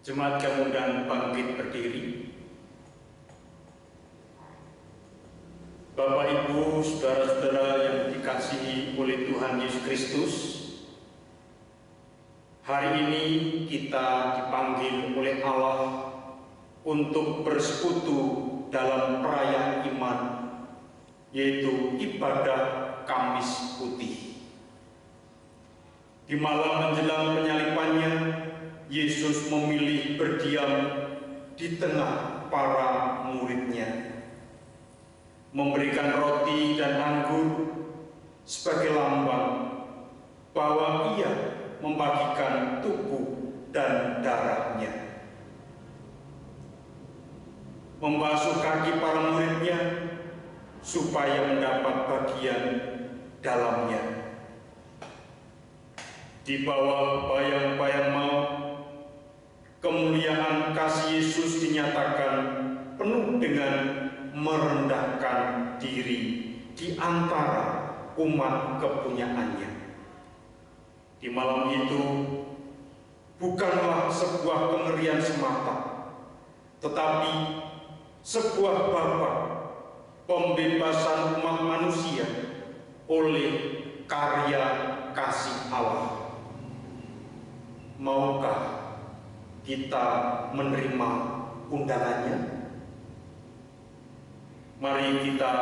Jemaat Kemudahan bangkit berdiri. Bapak, Ibu, saudara-saudara yang dikasihi oleh Tuhan Yesus Kristus, hari ini kita dipanggil oleh Allah untuk bersekutu dalam perayaan iman, yaitu ibadah Kamis Putih. Di malam menjelang penyalibannya, Yesus memilih berdiam di tengah para muridnya, memberikan roti dan anggur sebagai lambang bahwa Ia membagikan tubuh dan darahnya. Membasuh kaki para muridnya supaya mendapat bagian dalamnya. Di bawah bayang-bayang maut, kemuliaan kasih Yesus dinyatakan penuh dengan merendahkan diri di antara umat kepunyaannya. Di malam itu bukanlah sebuah kengerian semata, tetapi sebuah Bapa pembebasan umat manusia oleh karya kasih Allah. Maukah kita menerima undangannya? Mari kita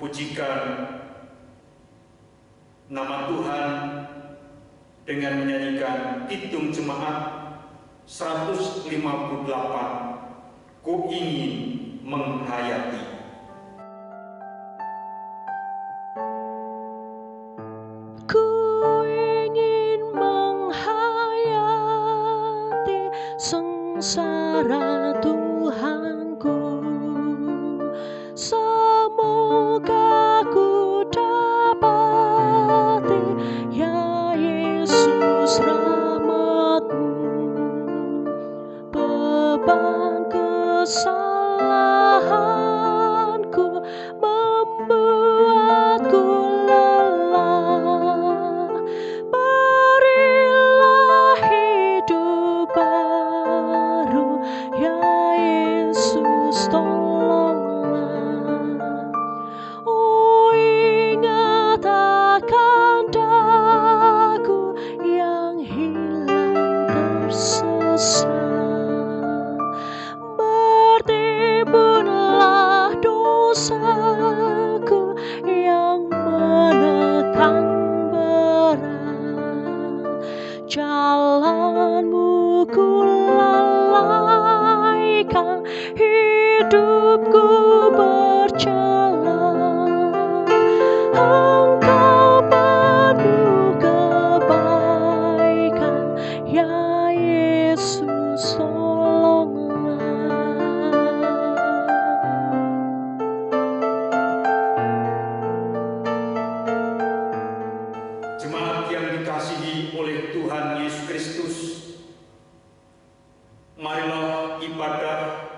pujikan nama Tuhan dengan menyanyikan Kidung Jemaat 158, Ku ingin menghayati. Sengsara Tuhanku, semoga ku dapati ya Yesus rahmat-Mu, beban kesalahanku membuatku lelah, berilah hidup baru ya Yesus, tolonglah. Oh, ingat akan daku yang hilang tersesat, bertimbunlah dosaku yang menekan berat, jalan-Mu ku lalaikan, hidupku berjalan, Engkau penuh kebaikan ya Yesus, tolonglah. Jemaat yang dikasihi oleh Tuhan Yesus Kristus, marilah ibadah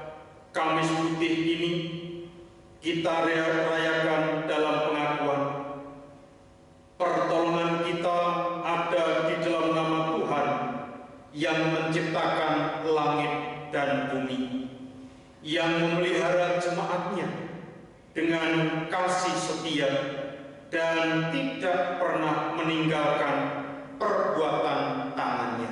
Kamis Putih ini kita rayakan dalam pengakuan pertolongan kita ada di dalam nama Tuhan yang menciptakan langit dan bumi, yang memelihara jemaatnya dengan kasih setia dan tidak pernah meninggalkan perbuatan tangannya.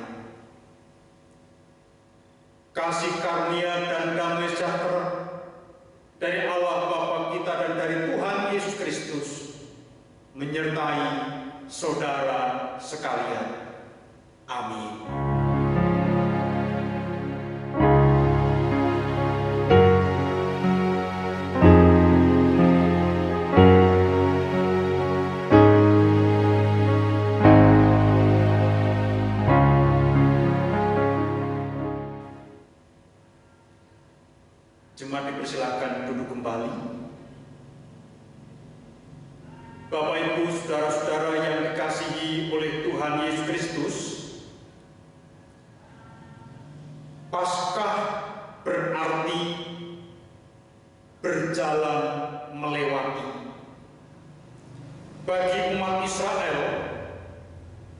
Kasih karunia dan damai sejahtera dari Allah Bapa kita dan dari Tuhan Yesus Kristus menyertai saudara sekalian. Amin. Jemaat dipersilakan duduk kembali. Bapak, Ibu, saudara-saudara yang dikasihi oleh Tuhan Yesus Kristus, Paskah berarti berjalan melewati. Bagi umat Israel,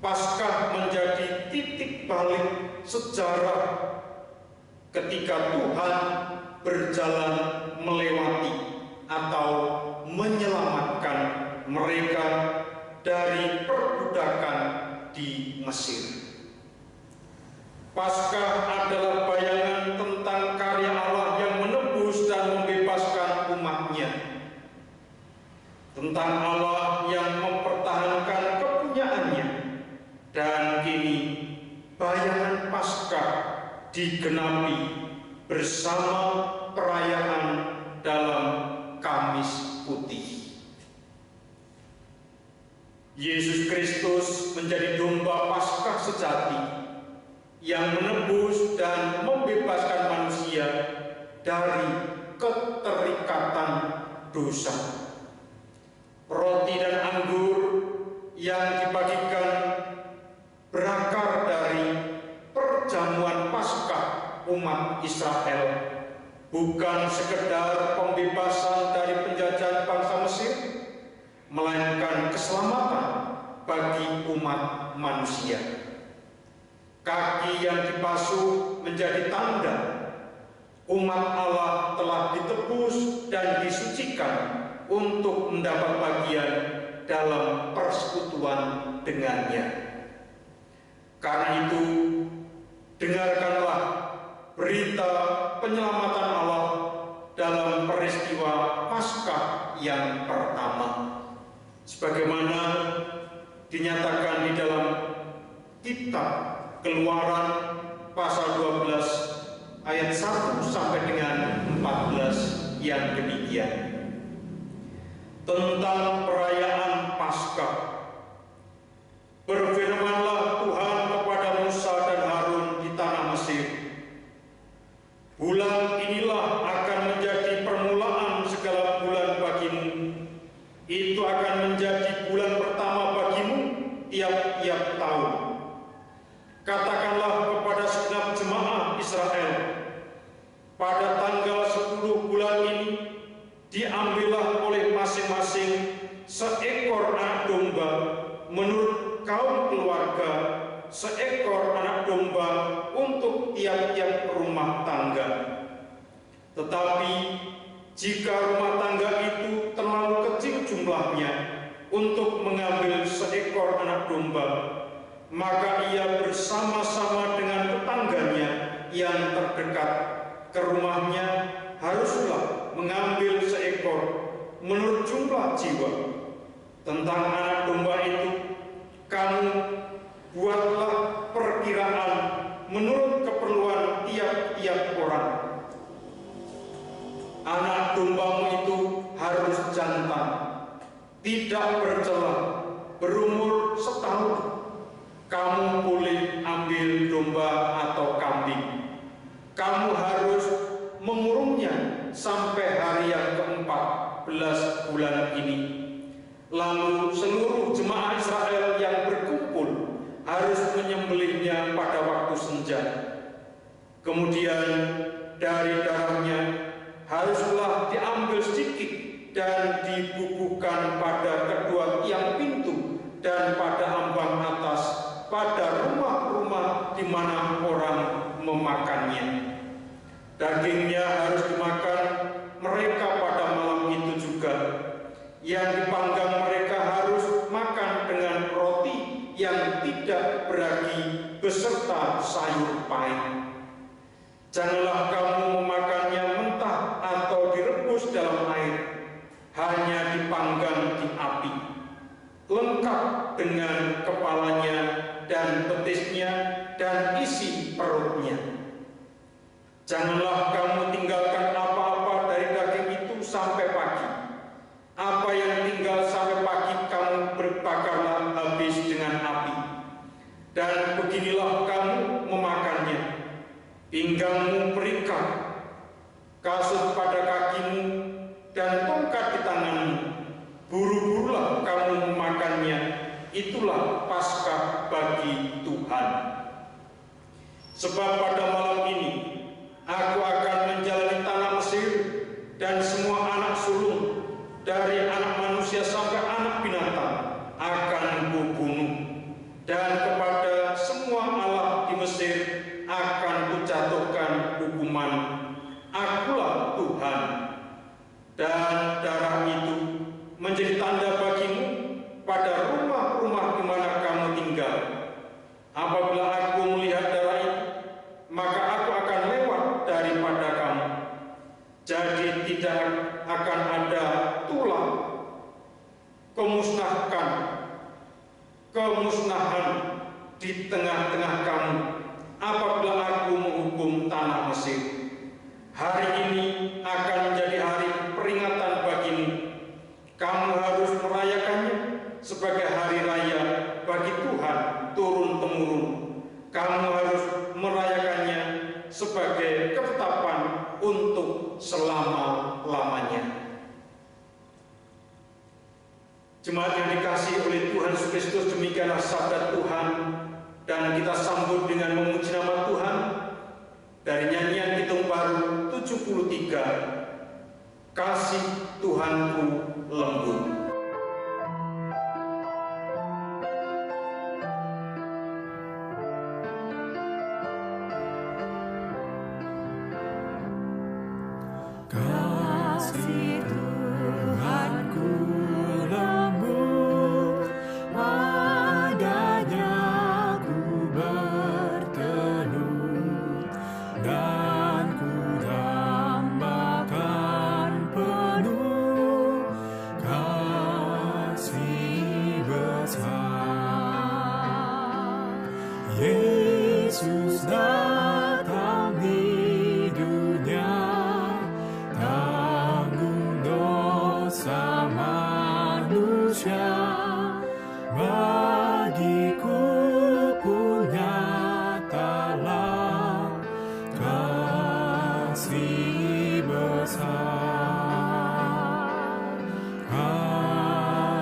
Paskah menjadi titik balik sejarah ketika Tuhan berjalan melewati atau menyelamatkan mereka dari perbudakan di Mesir. Paskah adalah bayangan tentang karya Allah yang menebus dan membebaskan umatnya, tentang Allah yang mempertahankan kepunyaannya. Dan kini bayangan Paskah digenapi bersama perayaan dalam Kamis Putih. Yesus Kristus menjadi domba Paskah sejati yang menebus dan membebaskan manusia dari keterikatan dosa. Roti dan anggur yang dibagikan berakar dari perjamuan Paskah umat Israel, bukan sekedar pembebasan dari penjajahan bangsa Mesir, melainkan keselamatan bagi umat manusia. Kaki yang dibasuh menjadi tanda umat Allah telah ditebus dan disucikan untuk mendapat bagian dalam persekutuan dengannya. Karena itu, dengarkanlah berita penyelamatan Allah dalam peristiwa Paskah yang pertama, sebagaimana dinyatakan di dalam kitab Keluaran pasal 12 ayat 1 sampai dengan 14 yang demikian. Tentang perayaan Paskah, berfirmanlah Tuhan kepada Musa dan Harun di tanah Mesir, bulan inilah akan menjadi permulaan segala bulan bagimu. Itu akan menjadi bulan pertama bagimu tiap-tiap tahun. Katakanlah kepada segenap jemaah Israel, pada tanggal 10 bulan ini diambillah oleh masing-masing seekor anak domba menurut kaum keluarga, seekor anak domba untuk tiap-tiap rumah tangga. Tetapi jika rumah tangga itu terlalu kecil jumlahnya untuk mengambil seekor anak domba, maka ia bersama-sama dengan tetangganya yang terdekat ke rumahnya haruslah mengambil seekor menurut jumlah jiwa. Tentang anak domba itu, kamu buatlah perkiraan menurut keperluan tiap-tiap orang. Anak dombamu itu harus jantan, tidak bercela, berumur setahun. Kamu boleh ambil domba atau kambing. Kamu harus mengurungnya sampai hari yang ke-14 bulan ini. Lalu seluruh jemaah Israel yang berkumpul harus menyembelihnya pada waktu senja. Kemudian dari darahnya haruslah diambil sedikit dan dibubuhkan pada kedua tiang pintu dan pada ambang atas pada rumah-rumah di mana orang memakannya. Dagingnya harus dimakan mereka pada malam itu juga. Yang dipanggang mereka harus makan dengan roti yang tidak beragi beserta sayur pahit. Janganlah kamu memakannya mentah atau direbus dalam air, hanya dipanggang di api, lengkap dengan kepalanya dan betisnya dan isi perutnya. Janganlah kamu tinggalkan apa-apa dari daging itu sampai pagi. Apa yang tinggal sampai pagi kamu berbakarlah habis dengan api. Dan beginilah kamu memakannya: pinggangmu berikat, kasut pada kakimu, dan tongkat di tanganmu. Buru-burulah kamu memakannya. Itulah Paskah bagi Tuhan. Sebab pada malam ini aku akan menjalani tanah Mesir, dan semua anak sulung dari anak manusia sampai anak binatang akan kubunuh, dan kepada semua Allah di Mesir akan kujatuhkan hukuman maka aku akan lewat daripada kamu. Jadi tidak akan ada tulah kemusnahan di tengah-tengah kamu apabila aku menghukum tanah Mesir. Hari ini akan menjadi hari peringatan bagimu. Kamu harus merayakannya sebagai hari raya bagi Tuhan turun-temurun. Kamu harus merayakannya sebagai ketetapan untuk selama-lamanya. Jemaat yang dikasihi oleh Tuhan Yesus Kristus, demikianlah sabda Tuhan, dan kita sambut dengan memuji nama Tuhan dari nyanyian Kidung Baru 73, Kasih Tuhanku Lembut. Kasih Tuhanku lembut, padanya ku berteduh, dan ku dambakan penuh kasih besar. Yesus datang di dunia, tanggung dosa manusia, bagiku pun nyatalah kasih besar,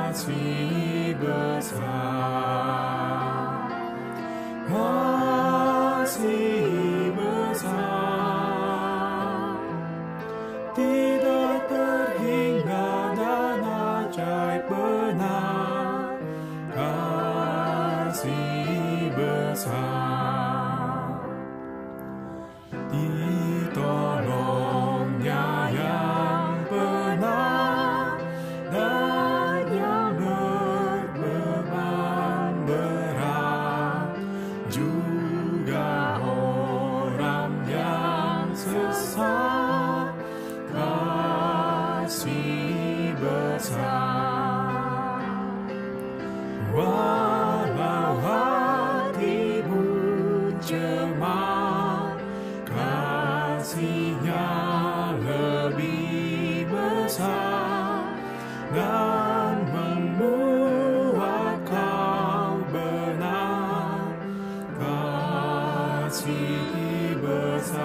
kasih besar, kasih besar. Tidak terhingga dan ajaib benar, kasih besar. Ditolongnya yang benar dan yang berbeban berat, juga orang yang sesat, kasih besar. Walau hatimu cemar, kasihnya lebih besar dan membuat kau benar, kasih besar,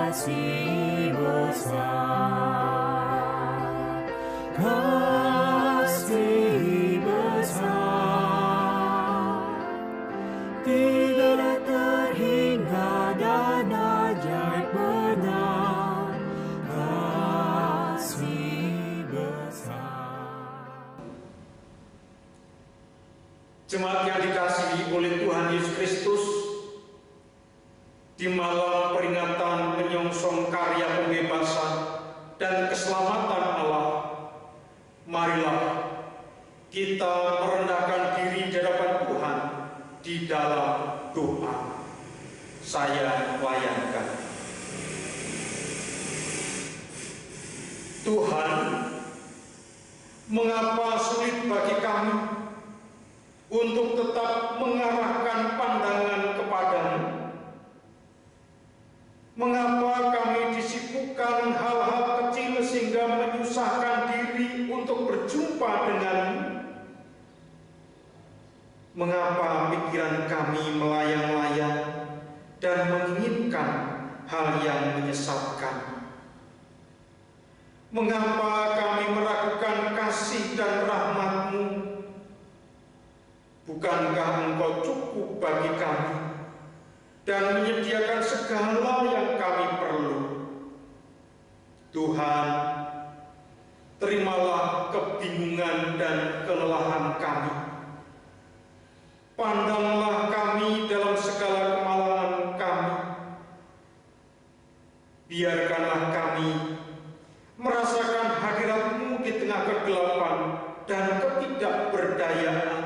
kasih besar, kasih besar. Tidak terhingga dan ajaib benar, kasih besar. Jemaat yang dikasihi oleh Tuhan Yesus Kristus, di malam peringatan menyongsong karya pembebasan dan keselamatan Allah, marilah kita merendahkan diri di hadapan Tuhan di dalam doa. Saya layankan. Tuhan, mengapa sulit bagi kami untuk tetap mengarahkan pandangan kepadamu? Mengapa kami disibukkan hal-hal kecil sehingga menyusahkan diri untuk berjumpa denganmu? Mengapa pikiran kami melayang-layang dan menginginkan hal yang menyesatkan? Mengapa kami meragukan kasih dan rahmat-Mu? Bukankah Engkau cukup bagi kami dan menyediakan segala yang kami perlu? Tuhan, terimalah kebingungan dan kelelahan kami. Pandanglah kami dalam segala kemalangan kami. Biarkanlah kami merasakan hadirat-Mu di tengah kegelapan dan ketidakberdayaan.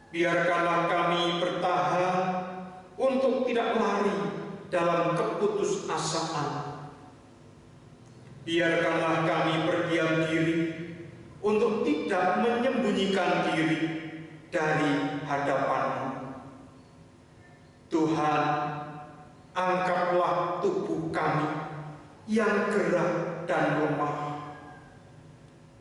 Biarkanlah kami bertahan untuk tidak lari dalam keputusasaan. Biarkanlah kami berdiam diri untuk tidak menyembunyikan diri dari hadapan-Mu. Tuhan, angkatlah tubuh kami yang gerah dan lemah.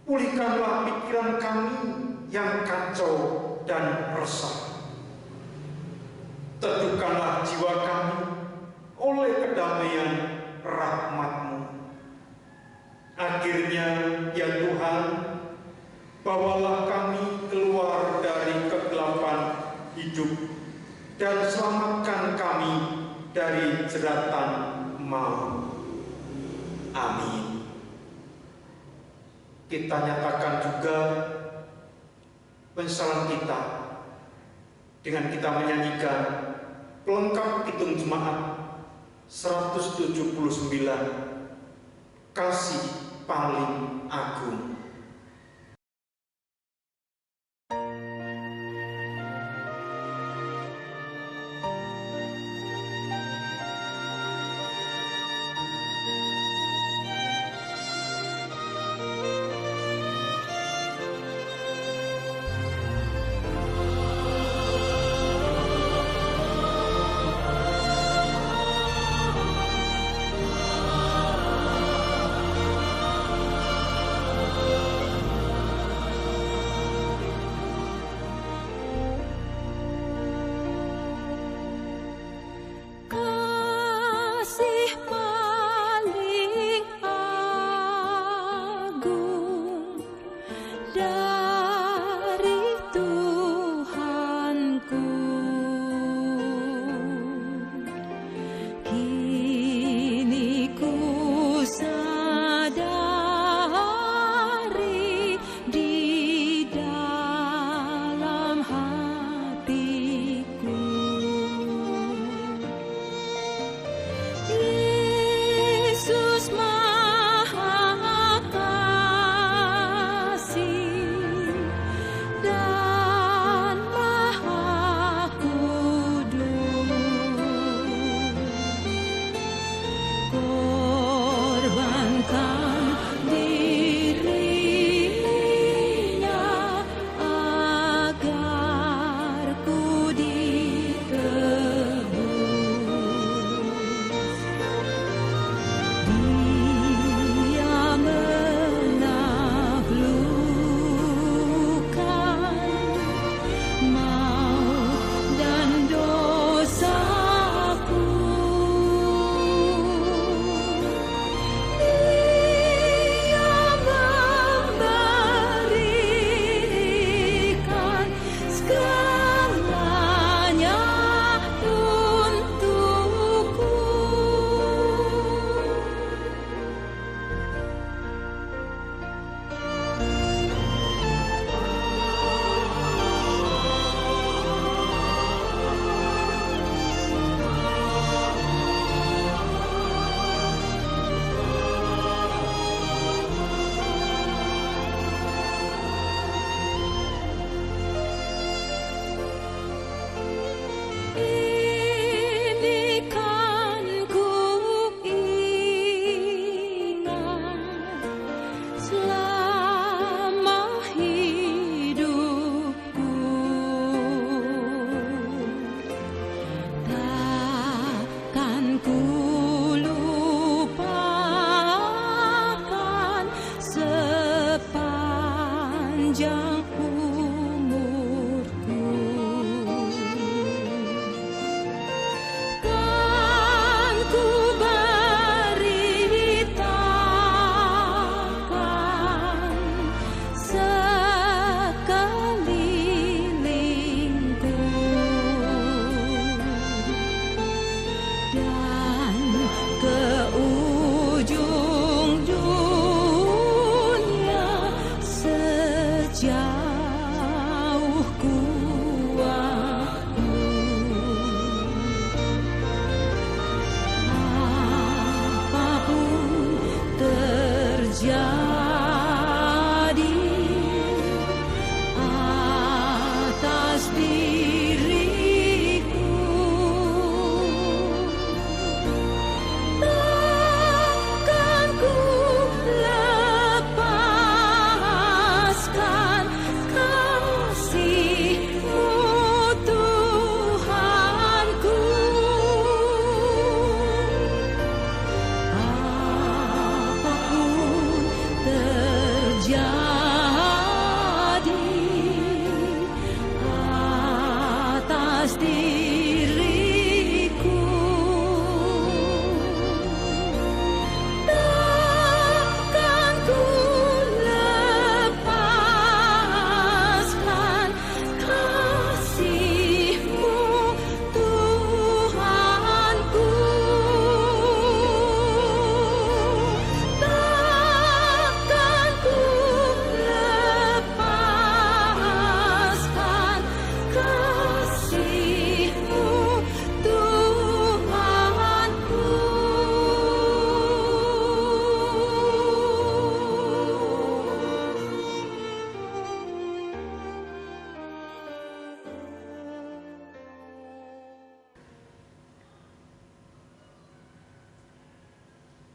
Pulihkanlah pikiran kami yang kacau dan resah. Teduhkanlah jiwa kami oleh kedamaian rahmat-Mu. Akhirnya, ya Tuhan, bawalah kami keluar dari kegelapan hidup dan selamatkan kami dari jeratan maut. Amin. Kita nyatakan juga penyesalan kita dengan kita menyanyikan pelengkap Kidung Jemaat 179, Kasih Paling Agung.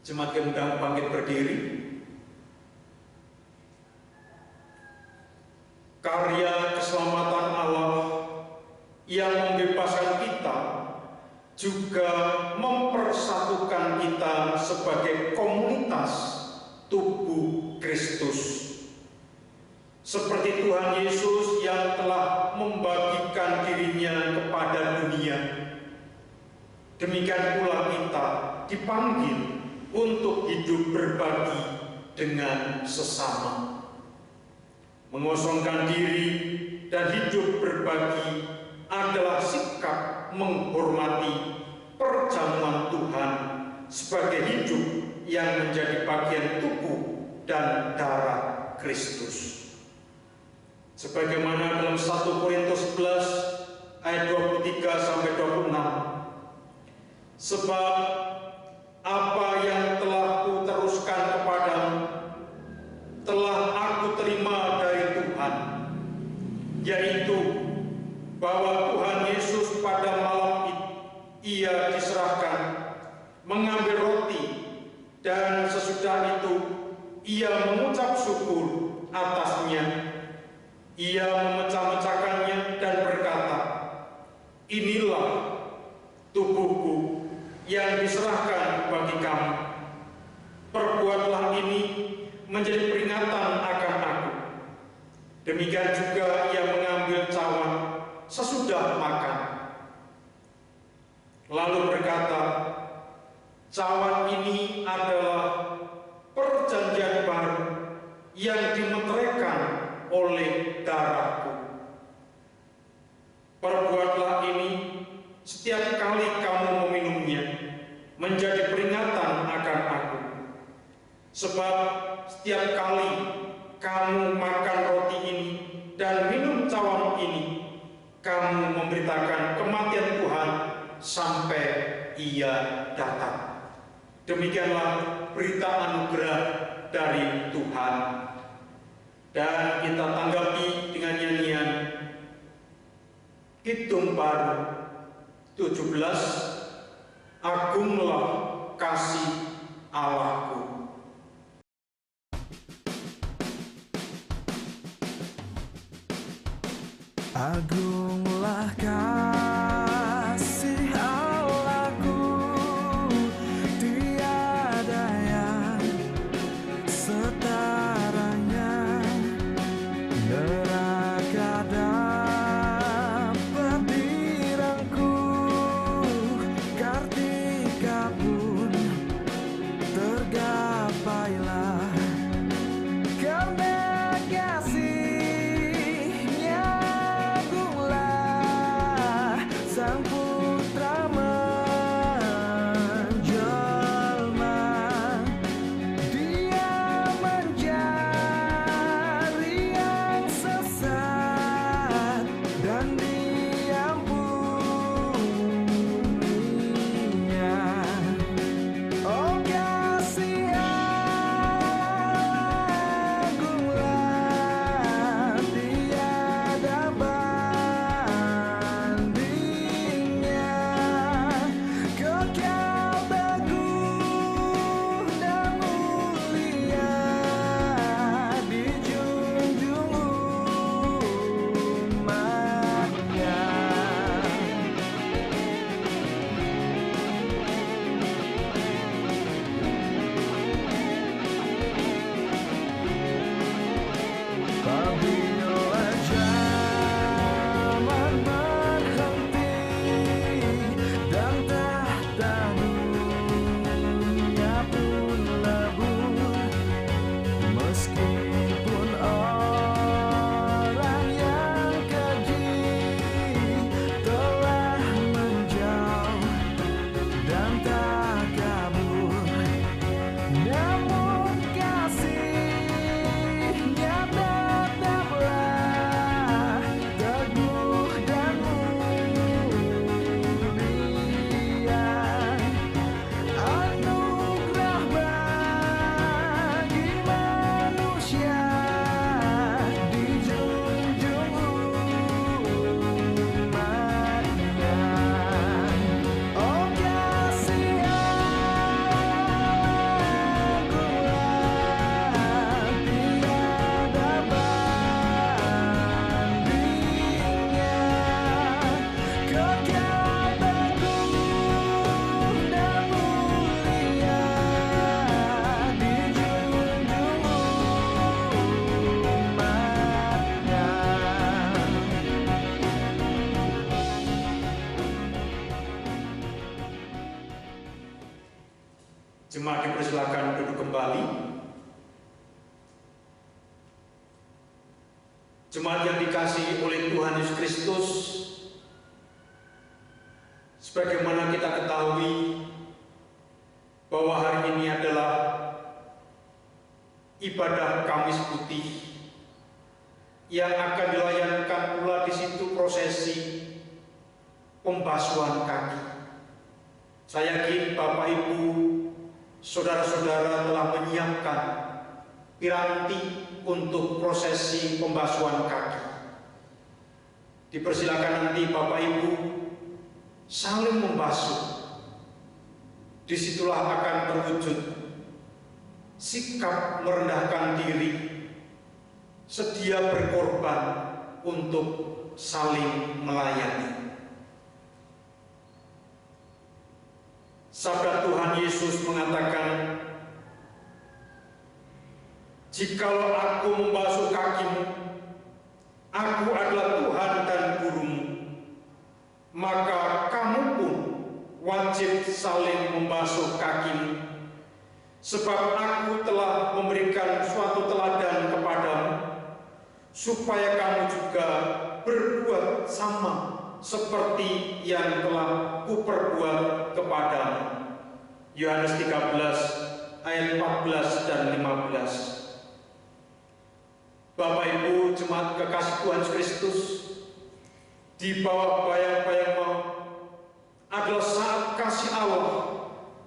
Jemaat yang mudah bangkit berdiri. Karya keselamatan Allah yang membebaskan kita juga mempersatukan kita sebagai komunitas tubuh Kristus. Seperti Tuhan Yesus yang telah membagikan dirinya kepada dunia, demikian pula kita dipanggil untuk hidup berbagi dengan sesama. Mengosongkan diri dan hidup berbagi adalah sikap menghormati perjamuan Tuhan sebagai hidup yang menjadi bagian tubuh dan darah Kristus. Sebagaimana dalam 1 Korintus 11 ayat 23-26, sebab apa yang telah kuteruskan kepadamu telah aku terima dari Tuhan, yaitu bahwa Tuhan Yesus pada malam Ia diserahkan mengambil roti, dan sesudah itu Ia mengucap syukur atasnya. Ia memecah-mecahkannya dan berkata, "Inilah tubuhku yang diserahkan bagi kamu. Perbuatlah ini menjadi peringatan akan aku." Demikian juga ia mengambil cawan sesudah makan, lalu berkata, "Cawan ini adalah perjanjian baru yang dimeteraikan oleh darahku. Perbuatlah ini setiap kali kamu meminumnya menjadi peringatan akan aku. Sebab setiap kali kamu makan roti ini dan minum cawan ini, kamu memberitakan kematian Tuhan sampai Ia datang." Demikianlah berita anugerah dari Tuhan. Dan kita tanggapi dengan nyanyian Kidung Baru 17, "Agunglah kasih Allahku." Agunglah kasih Allahku, tiada yang setaranya. Neraka dapat dirangkuh, Kartika pun tergapailah. Karena kasih-Nya agunglah Jemaat dipersilakan duduk kembali. Jemaat yang dikasihi oleh Tuhan Yesus Kristus, sebagaimana kita ketahui bahwa hari ini adalah ibadah Kamis Putih yang akan dilayankan pula di situ prosesi pembasuhan kaki. Saya yakin Bapak Ibu, saudara-saudara telah menyiapkan piranti untuk prosesi pembasuhan kaki. Dipersilakan nanti Bapak Ibu saling membasuh. Disitulah akan terwujud sikap merendahkan diri, sedia berkorban untuk saling melayani. Sabda Tuhan Yesus mengatakan, "Jikalau aku membasuh kakimu, aku adalah Tuhan dan gurumu, maka kamu pun wajib saling membasuh kakimu, sebab aku telah memberikan suatu teladan kepadamu, supaya kamu juga berbuat sama seperti yang telah kuperbuat kepadamu." Yohanes 13 ayat 14 dan 15. Bapak Ibu jemaat kekasih Tuhan Yesus Kristus, di bawah bayang-bayang maut adalah saat kasih Allah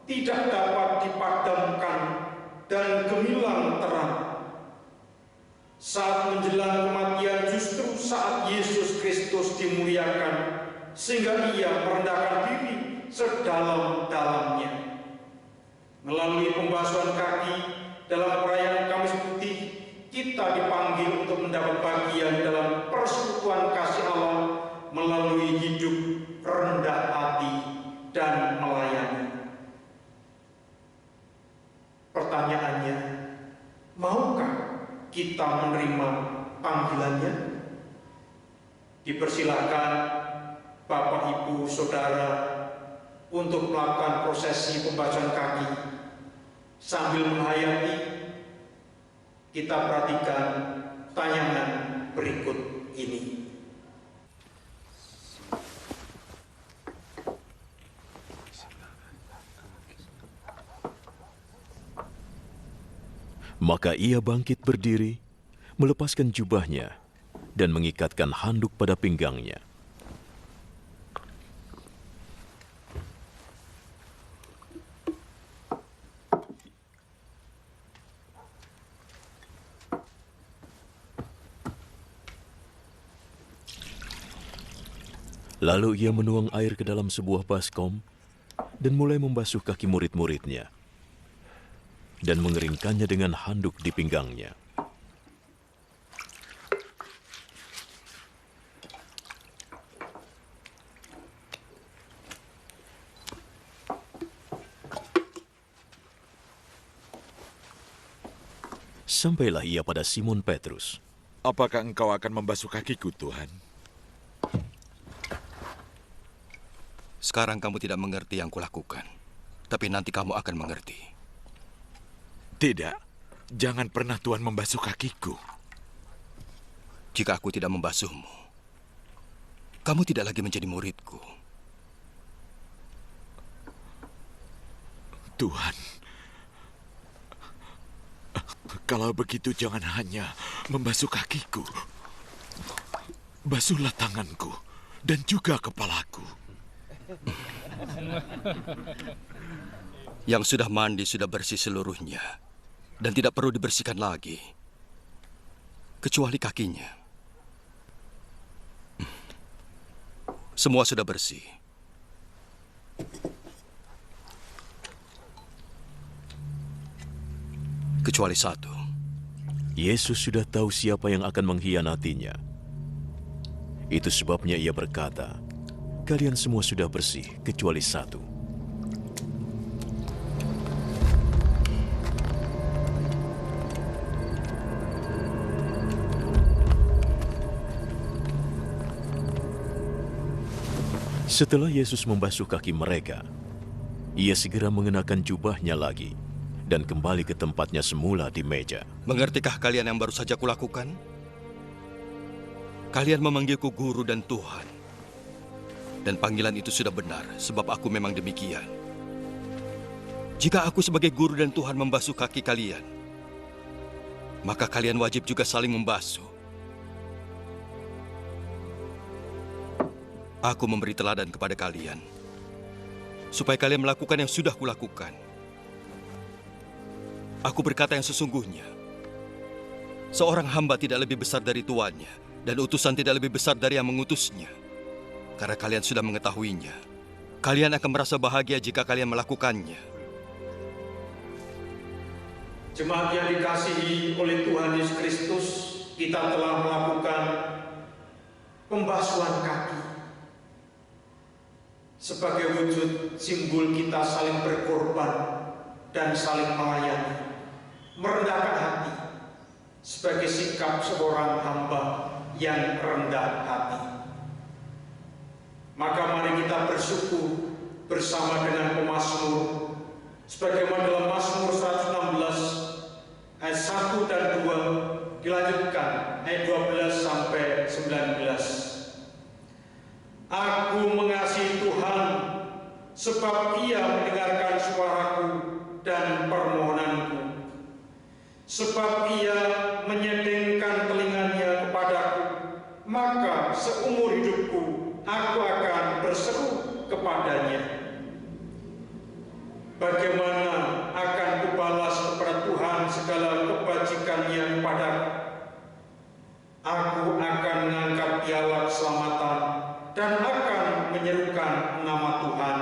tidak dapat dipadamkan dan gemilang terang. Saat menjelang kematian justru saat Yesus Kristus dimuliakan, sehingga ia merendahkan diri sedalam-dalamnya. Melalui pembasuhan kaki dalam perayaan Kamis Putih, kita dipanggil untuk mendapat bagian dalam persekutuan kasih Allah melalui hidup rendah hati dan melayani. Pertanyaannya, maukah kita menerima panggilannya? Dipersilakan Bapak, Ibu, Saudara untuk melakukan prosesi pembasuhan kaki. Sambil menghayati, kita perhatikan tayangan berikut ini. Maka ia bangkit berdiri, melepaskan jubahnya, dan mengikatkan handuk pada pinggangnya. Lalu ia menuang air ke dalam sebuah baskom dan mulai membasuh kaki murid-muridnya dan mengeringkannya dengan handuk di pinggangnya. Sampailah ia pada Simon Petrus. Apakah engkau akan membasuh kakiku, Tuhan? Sekarang kamu tidak mengerti yang kulakukan, tapi nanti kamu akan mengerti. Tidak, jangan pernah Tuhan membasuh kakiku. Jika aku tidak membasuhmu, kamu tidak lagi menjadi muridku. Tuhan, kalau begitu jangan hanya membasuh kakiku. Basuhlah tanganku dan juga kepalaku. Yang sudah mandi sudah bersih seluruhnya dan tidak perlu dibersihkan lagi, kecuali kakinya. Semua sudah bersih. Kecuali satu. Yesus sudah tahu siapa yang akan mengkhianatinya. Itu sebabnya ia berkata, "Kalian semua sudah bersih, kecuali satu." Setelah Yesus membasuh kaki mereka, Ia segera mengenakan jubahnya lagi dan kembali ke tempatnya semula di meja. Mengertikah kalian yang baru saja kulakukan? Kalian memanggilku guru dan Tuhan. Dan panggilan itu sudah benar, sebab aku memang demikian. Jika aku sebagai guru dan Tuhan membasuh kaki kalian, maka kalian wajib juga saling membasuh. Aku memberi teladan kepada kalian, supaya kalian melakukan yang sudah kulakukan. Aku berkata yang sesungguhnya, seorang hamba tidak lebih besar dari tuannya, dan utusan tidak lebih besar dari yang mengutusnya. Karena kalian sudah mengetahuinya, kalian akan merasa bahagia jika kalian melakukannya. Jemaat yang dikasihi oleh Tuhan Yesus Kristus, kita telah melakukan pembasuhan kaki sebagai wujud simbol kita saling berkorban dan saling melayani, merendahkan hati sebagai sikap seorang hamba yang rendah hati. Maka mari kita bersyukur bersama dengan pemazmur sebagaimana dalam Mazmur 116 ayat 1 dan 2 dilanjutkan ayat 12 sampai 19. Aku mengasihi Tuhan sebab Ia mendengarkan suaraku dan permohonanku, sebab Ia menyedengkan telinganya kepadaku, maka seumur hidupku aku akan berseru kepadanya. Bagaimana akan kubalas kepada Tuhan segala kebajikannya kepadaku? Aku akan mengangkat piala keselamatan dan akan menyerukan nama Tuhan.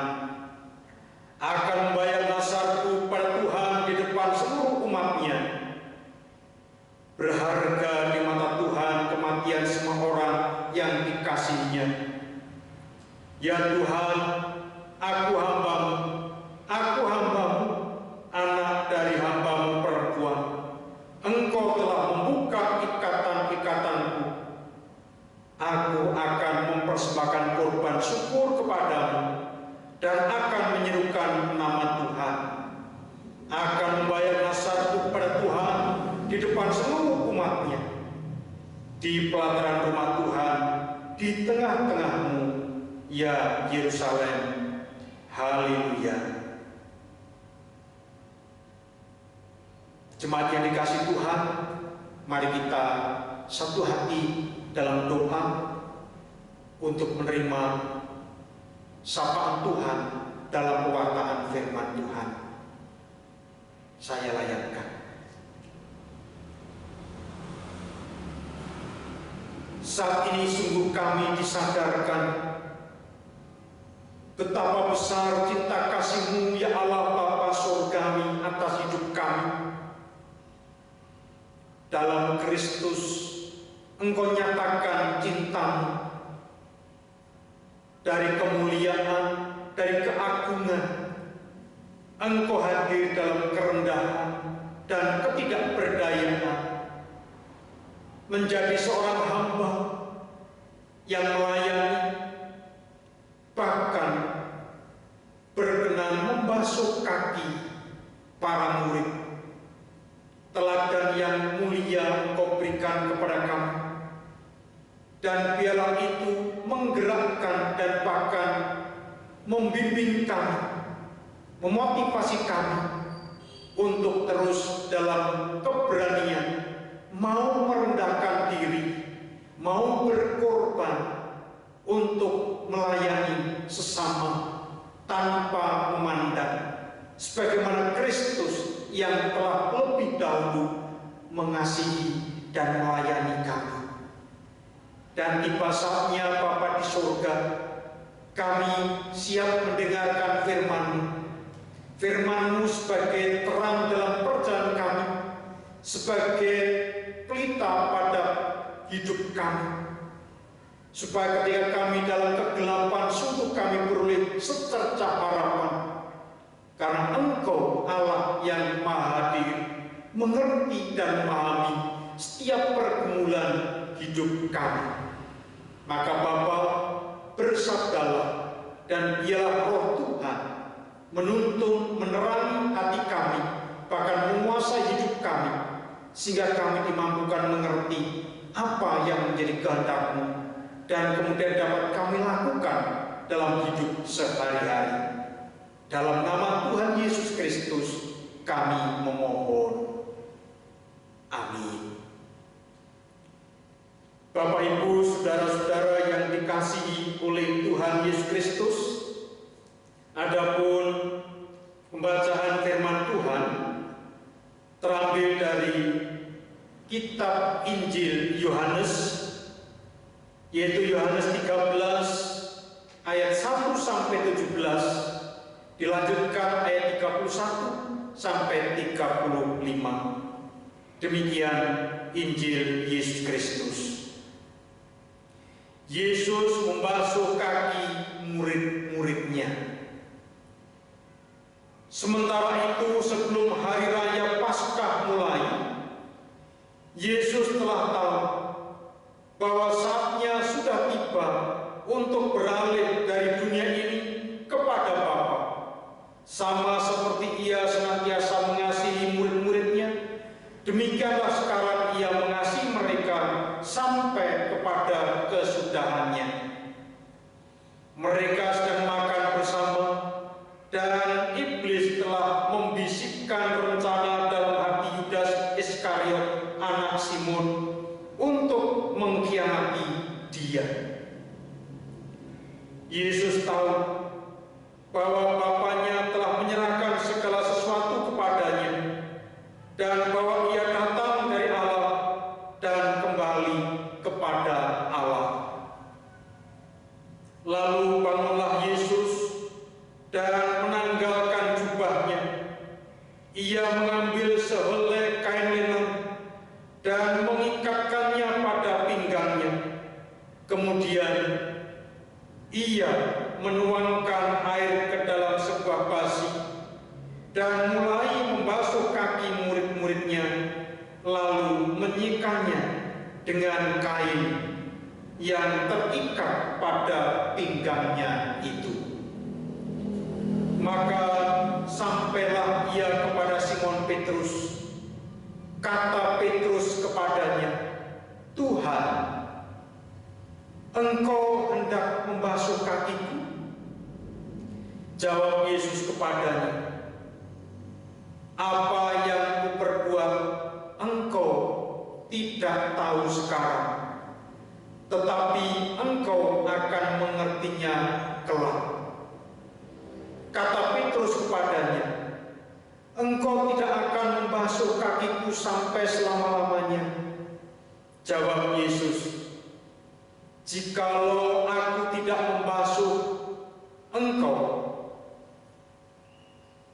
Akan membayar nasarku pada Tuhan di depan seluruh umatnya. Berharga di mata Tuhan kematian semua orang yang dikasihinya. Ya Tuhan, aku hambamu, anak dari hambamu perempuan. Engkau telah membuka ikatan-ikatanku. Aku akan mempersembahkan korban syukur kepadamu dan akan menyerukan nama Tuhan. Akan membayar nasarku kepada Tuhan di depan seluruh umatnya. Di pelataran rumah Tuhan, di tengah-tengahmu, ya Yerusalem. Haleluya. Jemaat yang dikasihi Tuhan, mari kita satu hati dalam doa untuk menerima sapaan Tuhan dalam pewartaan firman Tuhan. Saya layankan. Saat ini sungguh kami disadarkan betapa besar cinta kasih-Mu ya Allah Bapa Surgawi atas hidup kami. Dalam Kristus Engkau nyatakan cinta-Mu. Dari kemuliaan, dari keagungan, Engkau hadir dalam kerendahan dan ketidakberdayaan, menjadi seorang hamba yang melayani, bahkan berkenan membasuh kaki para murid. Teladan yang mulia Engkau berikan kepada kami, dan piala itu menggerakkan dan bahkan membimbing kami, memotivasi kami untuk terus dalam keberanian mau merendahkan diri, mau berkorban untuk melayani sesama tanpa memandang, sebagaimana Kristus yang telah lebih dahulu mengasihi dan melayani kami. Dan tiba saatnya Bapa di surga, kami siap mendengarkan firman-Mu. Firman-Mu sebagai terang dalam perjalanan kami, sebagai pelita pada hidup kami, supaya ketika kami dalam kegelapan sungguh kami beroleh secercah harapan, karena Engkau Allah yang Maha Hadir, mengerti dan memahami setiap pergumulan hidup kami. Maka Bapa, bersabdalah dan biarlah Roh Tuhan menuntun, menerangi hati kami, bahkan menguasai hidup kami, sehingga kami dimampukan mengerti apa yang menjadi kehendak-Mu dan kemudian dapat kami lakukan dalam hidup sehari-hari. Dalam nama Tuhan Yesus Kristus kami memohon. Amin. Bapak, Ibu, saudara-saudara yang dikasihi oleh Tuhan Yesus Kristus, adapun pembacaan firman Tuhan terambil dari kitab Injil Yohanes, yaitu Yohanes 13 ayat 1 sampai 17, dilanjutkan ayat 31 sampai 35. Demikian Injil Yesus Kristus. Yesus membasuh kaki murid-muridnya. Sementara itu, sebelum hari raya Paskah mulai, Yesus telah tahu bahwa saatnya sudah tiba untuk beralih dari dunia ini kepada Bapa. Sama seperti Ia senantiasa mengasihi murid-muridnya, demikianlah sekarang Ia mengasihi mereka sampai kepada kesudahannya. Mereka sedang makan bersama, dan iblis telah membisikkan rencana dalam hati Yudas Iskariot, anak Simon, untuk mengkhianati Dia. Yesus tahu bahwa Bapanya telah menyerahkan segala sesuatu kepadanya, dan bahwa Ia datang dari Allah dan kembali kepada Allah. Lalu bangunlah Yesus dan menanggalkan jubahnya. Ia mengambil sehelai kain linen dan mengikatkannya pada pinggangnya. Kemudian Ia menuangkan air ke dalam sebuah basi dan mulai membasuh kaki murid-muridnya, lalu menyikannya dengan kain yang terikat pada pinggangnya itu. Maka sampailah Ia kepada Simon Petrus. Kata Petrus kepadanya, "Tuhan, Engkau hendak membasuh kakiku?" Jawab Yesus kepadanya, "Apa yang kuperbuat engkau tidak tahu sekarang, tetapi engkau akan mengertinya kelak." Kata Petrus kepadanya, "Engkau tidak akan membasuh kakiku sampai selama-lamanya." Jawab Yesus, "Jikalau aku tidak membasuh engkau,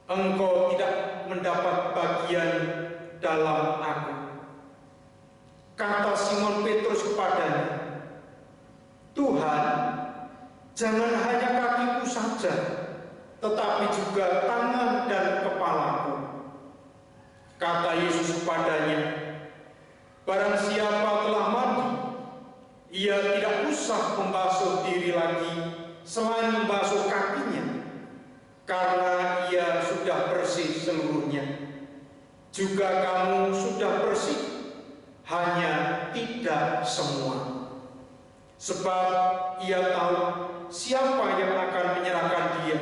engkau tidak mendapat bagian dalam aku." Kata Simon Petrus kepadanya, "Tuhan, jangan hanya kakiku saja, tetapi juga tangan dan kepalaku." Kata Yesus kepadanya, "Barang siapa telah mandi, ia tidak usah membasuh diri lagi selain membasuh kakinya, karena ia sudah bersih seluruhnya. Juga kamu sudah bersih, hanya tidak semua. Sebab ia tahu siapa yang akan menyerahkan dia.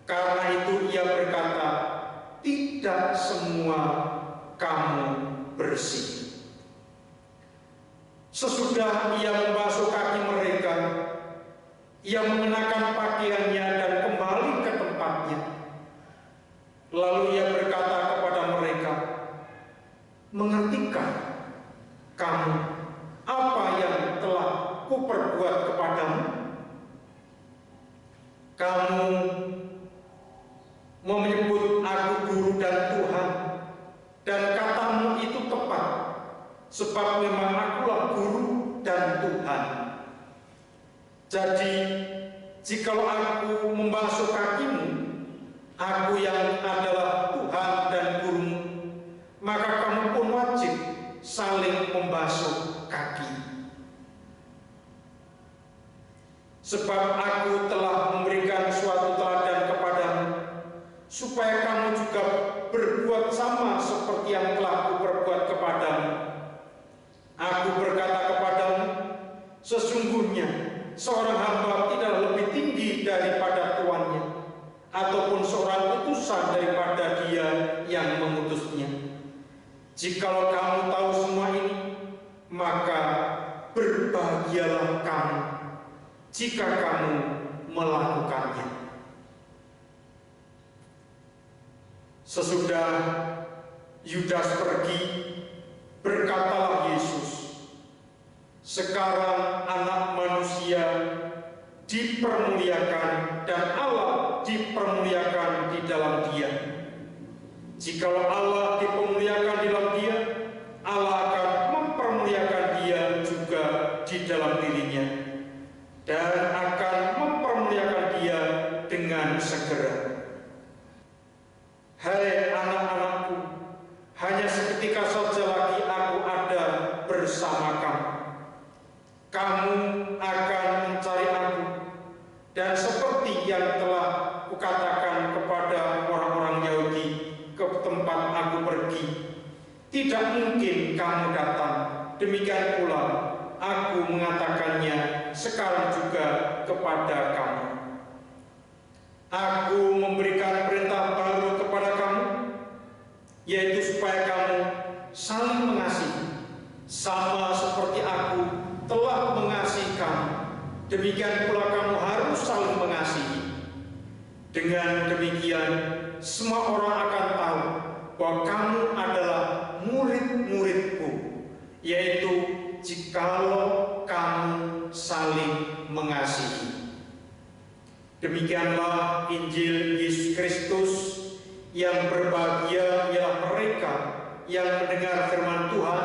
Karena itu ia berkata, tidak semua kamu bersih." Sesudah ia membasuh kaki mereka, ia mengenakan pakaiannya dan kembali ke tempatnya. Lalu ia berkata kepada mereka, "Mengertikah kamu apa yang telah kuperbuat kepadamu? Kamu mau menyebut aku guru dan Tuhan, dan katamu itu tepat, sebab memang akulah guru dan Tuhan. Jadi, jikalau aku membasuh kakimu, aku yang adalah Tuhan dan gurumu, maka kamu pun wajib saling membasuh kaki. Sebab aku telah memberikan suatu teladan kepadamu, supaya kamu juga berbuat sama seperti yang telah kuperbuat kepadamu. Aku berkata kepadamu, sesungguhnya seorang hamba tidak lebih tinggi daripada tuannya, ataupun seorang utusan daripada dia yang mengutusnya. Jikalau kamu tahu semua ini, maka berbahagialah kamu jika kamu melakukannya. Sesudah Yudas pergi, berkatalah Yesus, sekarang Anak Manusia dipermuliakan dan Allah dipermuliakan di dalam Dia. Jikalau Allah dipermuliakan di dalam Dia, Allah akan mempermuliakan Dia juga di dalam dirinya dan akan mempermuliakan Dia dengan segera. Hai anak-anakku, hanya seketika saja lagi aku ada bersama kamu. Kamu akan mencari aku, dan seperti yang telah kukatakan kepada orang-orang Yahudi ke tempat aku pergi, tidak mungkin kamu datang. Demikian pula aku mengatakannya sekarang juga kepada kamu. Aku memberikan perintah baru kepada kamu, yaitu supaya kamu saling mengasihi, sama seperti aku telah mengasihi kamu. Demikian pula kamu harus saling mengasihi. Dengan demikian, semua orang akan tahu bahwa kamu adalah murid-muridku, yaitu jikalau kamu saling mengasihi. Demikianlah Injil Yesus Kristus. Yang berbahagia ialah mereka yang mendengar firman Tuhan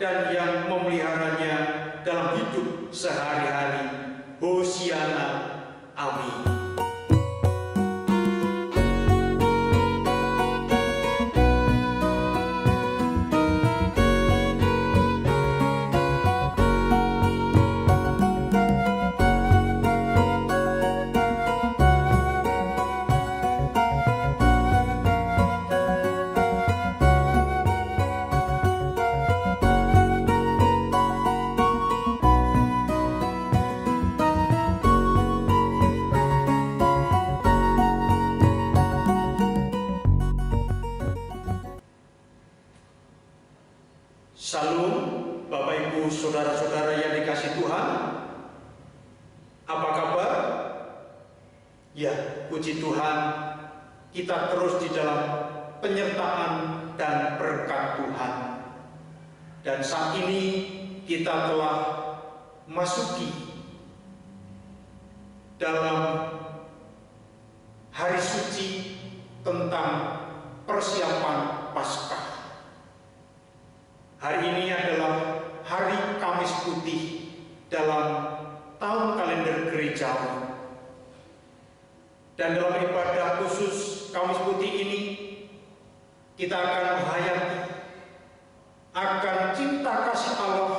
dan yang memeliharanya dalam hidup sehari-hari. Hosiana. Amin. Salam, Bapak Ibu, saudara-saudara yang dikasihi Tuhan. Apa kabar? Ya, puji Tuhan, kita terus di dalam penyertaan dan berkat Tuhan. Dan saat ini kita telah masuki dalam hari suci tentang persiapan Paskah. Hari ini adalah hari Kamis Putih dalam tahun kalender gerejawi. Dan dalam ibadah khusus Kamis Putih ini, kita akan menghayati akan cinta kasih Allah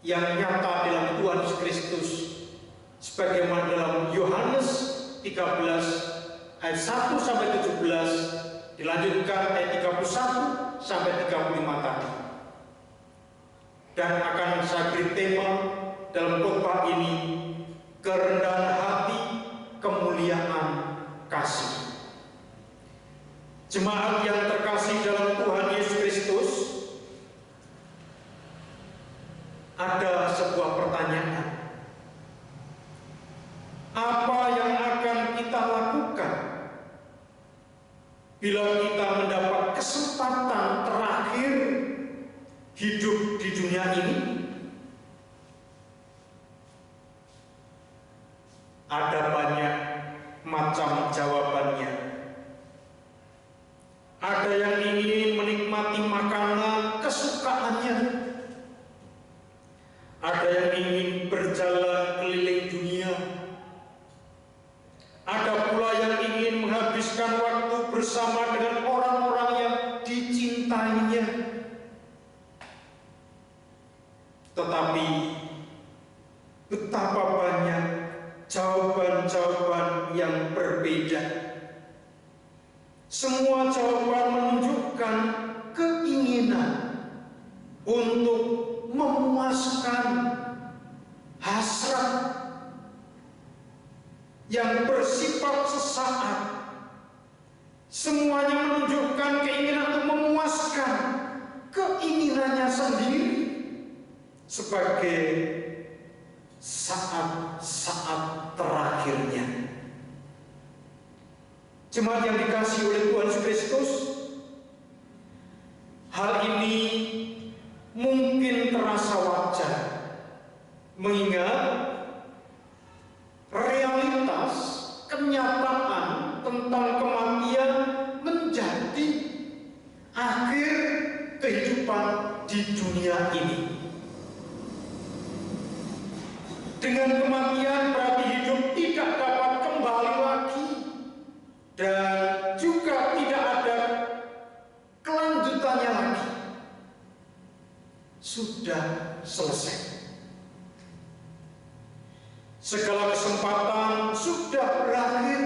yang nyata dalam Tuhan Yesus Kristus, sebagaimana dalam Yohanes 13 ayat 1 sampai 17, dilanjutkan ayat 31 sampai 35 tadi. Dan akan saya beri tema dalam khotbah ini, kerendahan hati, kemuliaan kasih. Jemaat yang terkasih dalam Tuhan Yesus Kristus, ada sebuah pertanyaan. Apa yang akan kita lakukan bila kita mendapat kesempatan terakhir hidup di dunia ini? Ada banyak macam jawabannya. Ada yang ingin menikmati makanan kesukaannya. Ada yang ingin berjalan keliling dunia. Ada pula yang ingin menghabiskan waktu bersama dengan orang-orang yang dicintainya. Tetapi betapa banyak jawaban-jawaban yang berbeda Semua jawaban menunjukkan keinginan untuk memuaskan hasrat yang bersifat sesaat. Semuanya menunjukkan keinginan untuk memuaskan keinginannya sendiri sebagai saat-saat terakhirnya. Jemaat yang dikasihi oleh Tuhan Yesus Kristus, hal ini mungkin terasa wajar, mengingat realitas kenyataan tentang kematian menjadi akhir kehidupan di dunia ini. Dengan kematian berarti hidup tidak dapat kembali lagi dan juga tidak ada kelanjutannya lagi. Sudah selesai. Segala kesempatan sudah berakhir.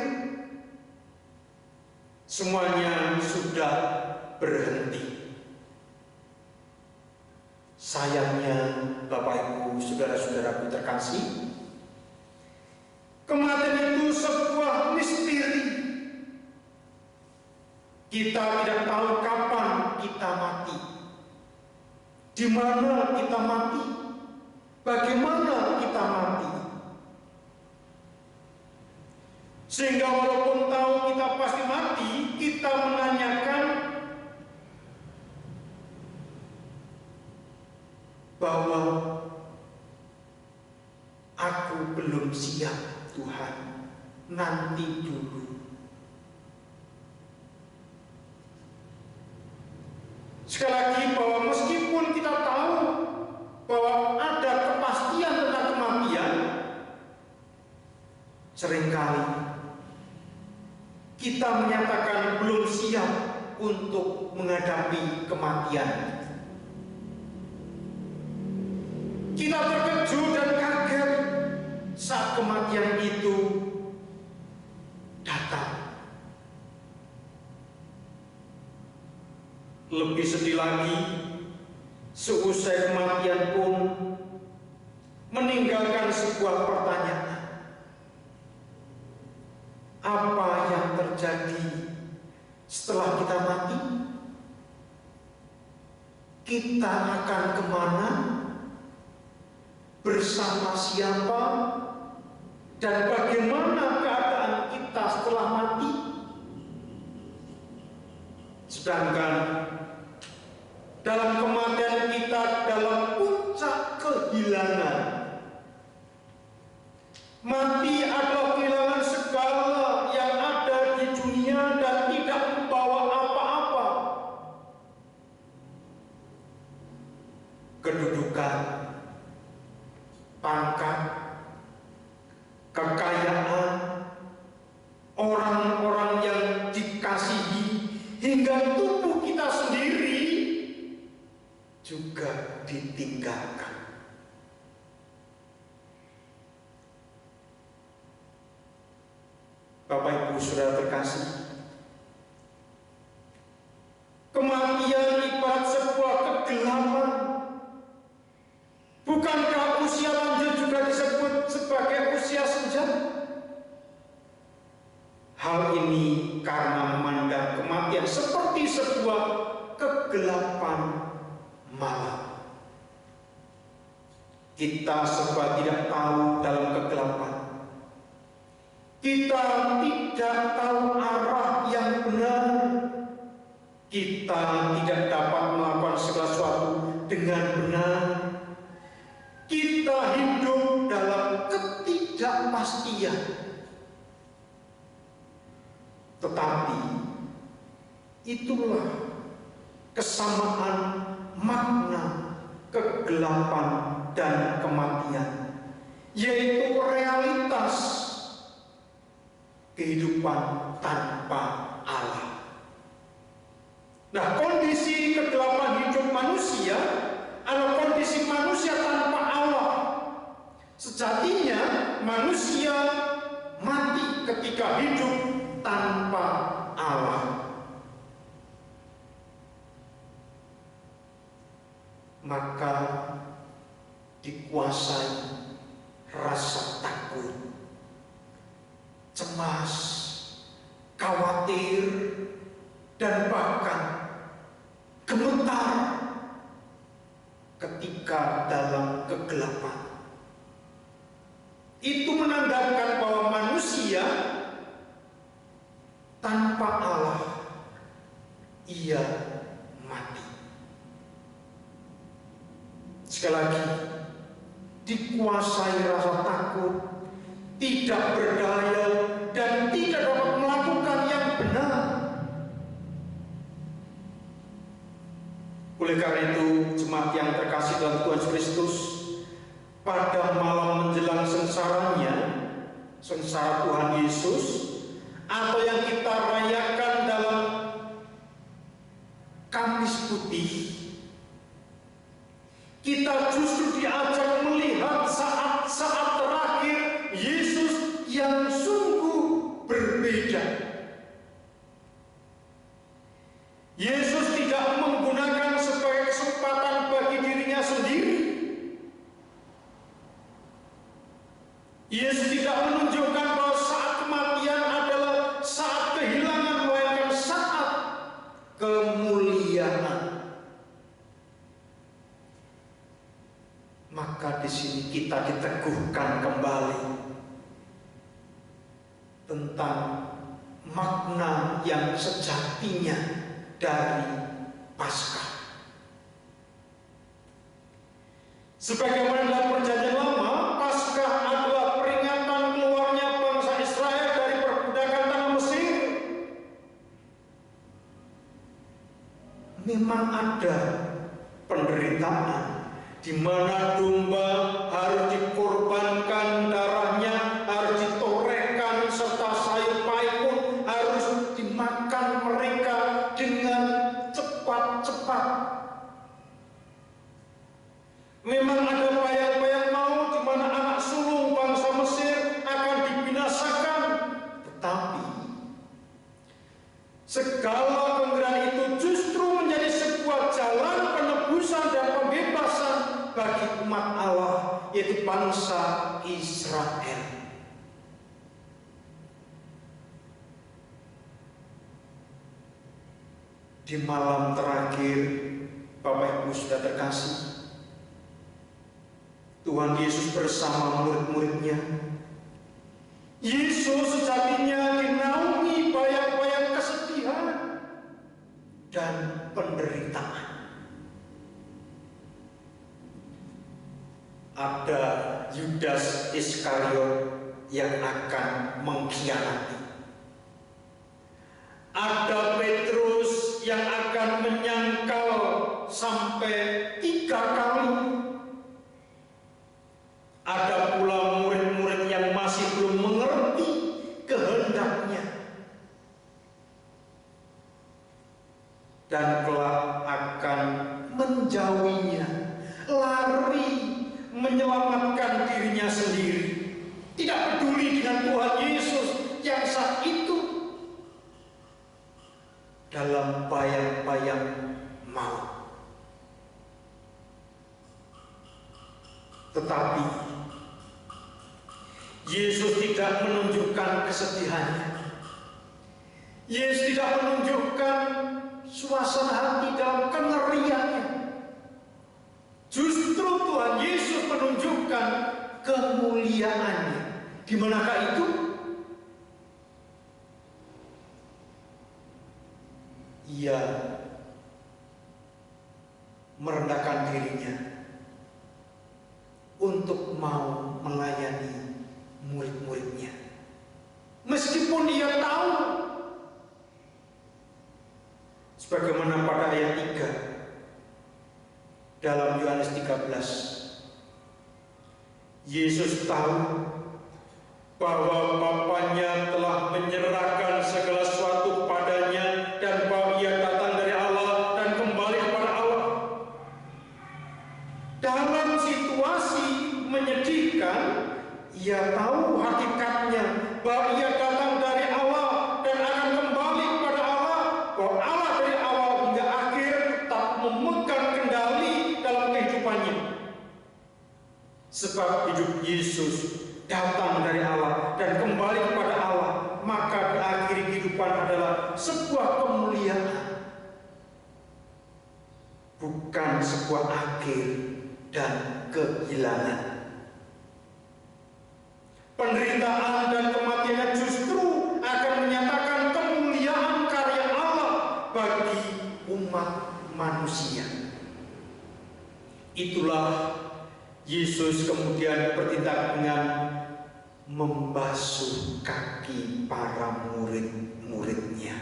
Semuanya sudah berhenti. Sayangnya, Bapak Ibu, saudara-saudaraku terkasih, kematian itu sebuah misteri. Kita tidak tahu kapan kita mati, di mana kita mati, bagaimana kita mati. Sehingga walaupun tahu kita pasti mati, kita menanyakan bahwa aku belum siap, Tuhan, nanti dulu. Sekali lagi, bahwa meskipun kita tahu bahwa ada kepastian tentang kematian, seringkali kita menyatakan belum siap untuk menghadapi kematian. Kita terkejut dan kaget saat kematian itu datang. Lebih sedih lagi, seusai kematian pun meninggalkan sebuah pertanyaan. Apa yang terjadi setelah kita mati? Kita akan kemana? Bersama siapa? Dan bagaimana keadaan kita setelah mati? Sedangkan dalam kematian kita dalam puncak kehilangan. Mati adalah kehilangan segala yang ada di dunia dan tidak membawa apa-apa. Kedudukan, pangkat, kekayaan, orang-orang yang dikasihi, hingga tubuh kita sendiri juga ditinggalkan. Bapak Ibu Saudara terkasih, kematian ibarat sebuah kegelapan. Bukankah usia lanjut juga disebut sebagai usia senja? Hal ini karena memandang kematian seperti sebuah kegelapan malam. Kita serba tidak tahu dalam kegelapan. Kita tidak tahu arah yang benar. Kita tidak dapat melakukan segala sesuatu dengan benar. Kita hidup dalam ketidakpastian. Tetapi itulah kesamaan makna kegelapan dan kematian, yaitu realitas kehidupan tanpa Allah. Nah, kondisi kegelapan hidup manusia adalah kondisi manusia tanpa Allah. Sejatinya manusia mati ketika hidup tanpa Allah. dikuasai rasa takut, cemas, khawatir, dan bahkan gemetar ketika dalam kegelapan. Itu menandakan bahwa manusia tanpa Allah ia mati. Sekali lagi, dikuasai rasa takut, tidak berdaya, dan tidak dapat melakukan yang benar. Oleh karena itu, jemaat yang terkasih dalam Tuhan Kristus, pada malam menjelang sengsaranya, sengsara Tuhan Yesus, atau yang kita rayakan dalam Kamis Putih, kita justru diajak melihat saat-saat terakhir Yesus yang sungguh berbeda. Yesus tidak menggunakan sebagai kesempatan bagi dirinya sendiri. Yesus tidak menunjukkan bahwa saat kematian adalah saat kehilangan, melainkan saat kemuliaan. Maka di sini kita diteguhkan kembali tentang makna yang sejatinya dari Paskah. Sebagaimana dalam Perjanjian Lama, Paskah adalah peringatan keluarnya bangsa Israel dari perbudakan tanah Mesir. Memang ada penderitaan di mana domba harus dikorbankan, darahnya harus ditorehkan, serta sayur pahit pun harus dimakan mereka dengan cepat-cepat. Memang ada bayang-bayang maut di mana anak sulung bangsa Mesir akan dibinasakan, tetapi segala pemberian itu justru menjadi sebuah jalan penebusan dan pembebasan bagi umat Allah, yaitu bangsa Israel. Di malam terakhir, Bapak Ibu sudah terkasih, Tuhan Yesus bersama murid-muridnya. Yesus sejatinya dinaungi bayang-bayang kesedihan dan penderitaan. Ada Yudas Iskariot yang akan mengkhianati. Ada Petrus yang akan menyangkal sampai 3 kali. Ada pula murid-murid yang masih belum mengerti kehendaknya, dan kelak akan menjauhinya, lari menyelamatkan dirinya sendiri, tidak peduli dengan Tuhan Yesus yang saat itu dalam bayang-bayang maut. Tetapi Yesus tidak menunjukkan kesedihannya. Yesus tidak menunjukkan suasana hati dalam kengeriannya. Justru Tuhan Yesus menunjukkan kemuliaannya. Di manakah itu? Ia merendahkan dirinya untuk mau melayani murid-muridnya. Meskipun ia tahu, sebagaimana pada ayat 3 dalam Yohanes 13, Yesus tahu bahwa Bapaknya telah menyerahkan segala sesuatu padanya dan bahwa ia datang dari Allah dan kembali kepada Allah. Dalam situasi menyedihkan, ia tahu hakikatnya bahwa ia datang dari Allah dan akan kembali kepada Allah, bahwa Allah dari awal hingga akhir tetap memegang kendali dalam kehidupannya. Sebab hidup Yesus datang dari Allah dan kembali kepada Allah, maka di akhir kehidupan adalah sebuah kemuliaan, bukan sebuah akhir dan kehilangan. Penderitaan dan kematiannya justru akan menyatakan kemuliaan karya Allah bagi umat manusia. Itulah Yesus kemudian bertindak dengan membasuh kaki para murid-muridnya.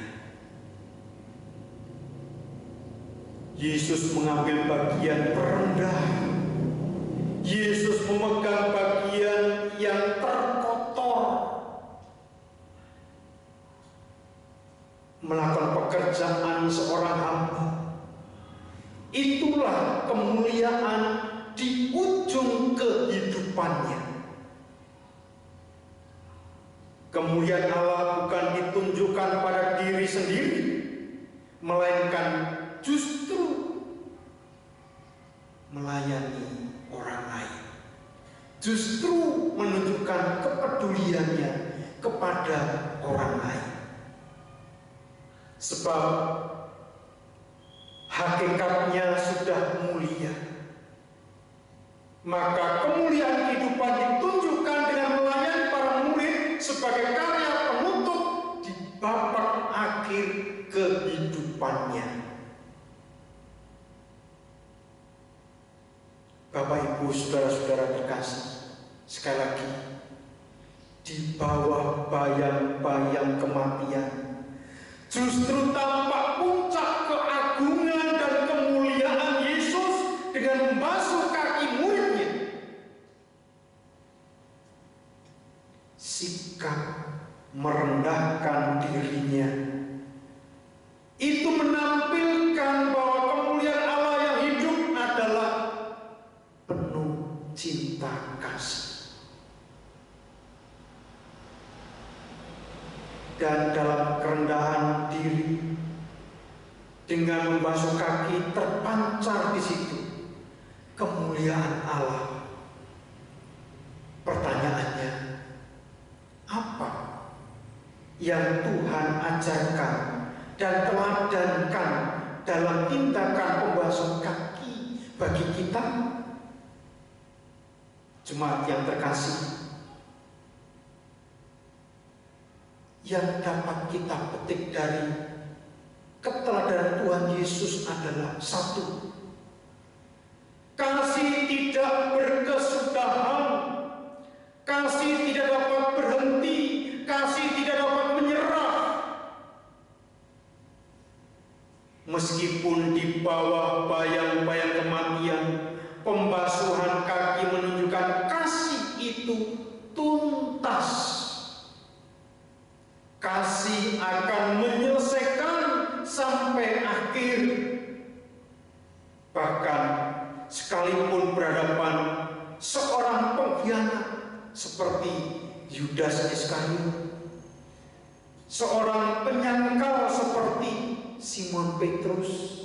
Yesus mengambil bagian terendah. Yesus memegang bagian yang terkotor, melakukan pekerjaan seorang hamba. Itulah kemuliaan di ujung kehidupannya. Kemuliaan Allah bukan ditunjukkan pada diri sendiri, melainkan justru melayani orang lain, justru menunjukkan kepeduliannya kepada orang lain. Sebab hakikatnya sudah mulia, maka kemuliaan kehidupan ditunjukkan dengan melayani para murid sebagai karya penutup di babak akhir kehidupannya. Bapak, Ibu, saudara-saudara terkasih, sekali lagi, di bawah bayang-bayang kematian, justru tampak puncak keagungan dan kemuliaan Yesus dengan membasuh kaki muridnya. Sikap merendahkan dirinya itu menampilkan bahwa kemuliaan Allah yang hidup adalah penuh cinta kasih. Dan dalam kerendahan diri, dengan membasuh kaki, terpancar di situ kemuliaan Allah. Pertanyaannya, apa yang Tuhan ajarkan dan teladankan dalam tindakan pembasuh kaki bagi kita? Jemaat yang terkasih, yang dapat kita petik dari keteladanan Tuhan Yesus adalah satu, kasih tidak berkesudahan, kasih tidak dapat berhenti, kasih tidak dapat menyerah. Meskipun di bawah bayang-bayang kematian, pembasuhan kaki menunjukkan kasih itu tuntas. Kasih akan menyelesaikan sampai akhir. Bahkan sekalipun berhadapan seorang pengkhianat seperti Yudas Iskariot, seorang penyangkal seperti Simon Petrus,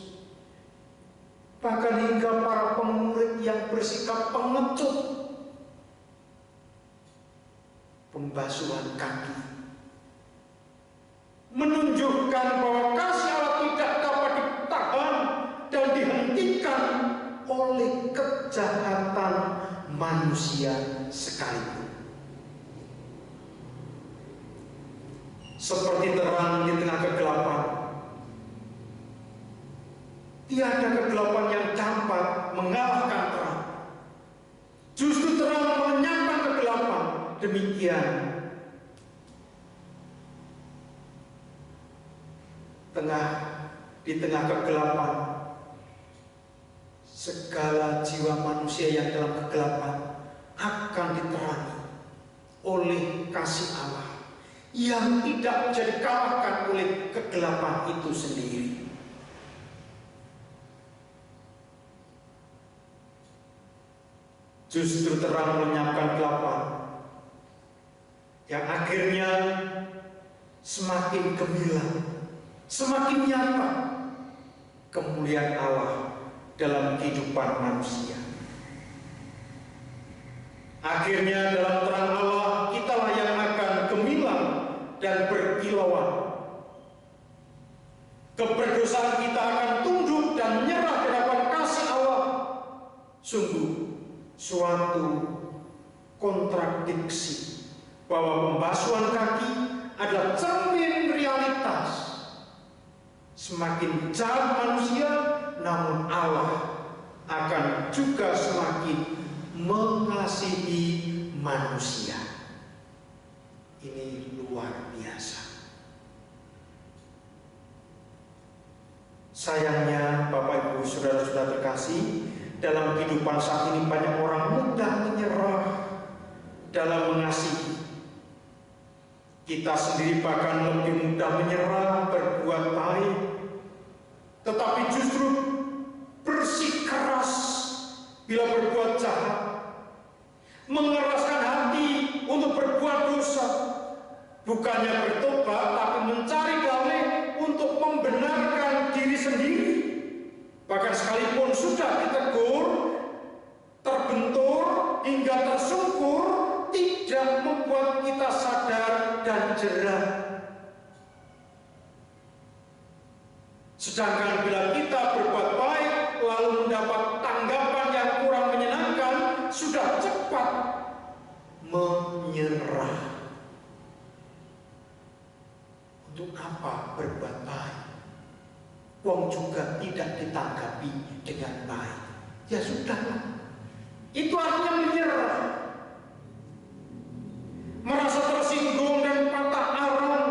bahkan hingga para pemurid yang bersikap pengecut, pembasuhan kaki menunjukkan bahwa kasih Allah tidak dapat ditahan dan dihentikan oleh kejahatan manusia sekalipun. Seperti terang di tengah kegelapan, tiada kegelapan yang dapat mengalahkan terang. Justru terang melenyapkan kegelapan. Demikian di tengah kegelapan, segala jiwa manusia yang dalam kegelapan akan diterangi oleh kasih Allah yang tidak bisa dikalahkan oleh kegelapan itu sendiri. Justru terang melenyapkan kegelapan yang akhirnya semakin gemilang, semakin nyata kemuliaan Allah dalam kehidupan manusia. Akhirnya dalam terang Allah kitalah yang akan gemilang dan berkilauan. Keberdosaan kita akan tunduk dan menyerah di hadapan kasih Allah. Sungguh suatu kontradiksi bahwa pembasuhan kaki adalah cermin realitas. Semakin jahat manusia, namun Allah akan juga semakin mengasihi manusia. Ini luar biasa. Sayangnya Bapak Ibu Saudara-saudara terkasih, dalam kehidupan saat ini banyak orang mudah menyerah dalam mengasihi. Kita sendiri bahkan lebih mudah menyerah berbuat baik, tetapi justru bersikeras bila berbuat jahat, mengeraskan hati untuk berbuat dosa, bukannya bertobat tapi mencari dalih untuk membenarkan diri sendiri. Bahkan sekalipun sudah ditegur, terbentur hingga tersungkur, tidak membuat kita sadar dan jerah. Sedangkan bila kita berbuat baik lalu mendapat tanggapan yang kurang menyenangkan, sudah cepat menyerah. Untuk apa berbuat baik? Wong juga tidak ditanggapi dengan baik. Ya sudahlah. Itu artinya menyerah. Merasa tersinggung dan patah arang.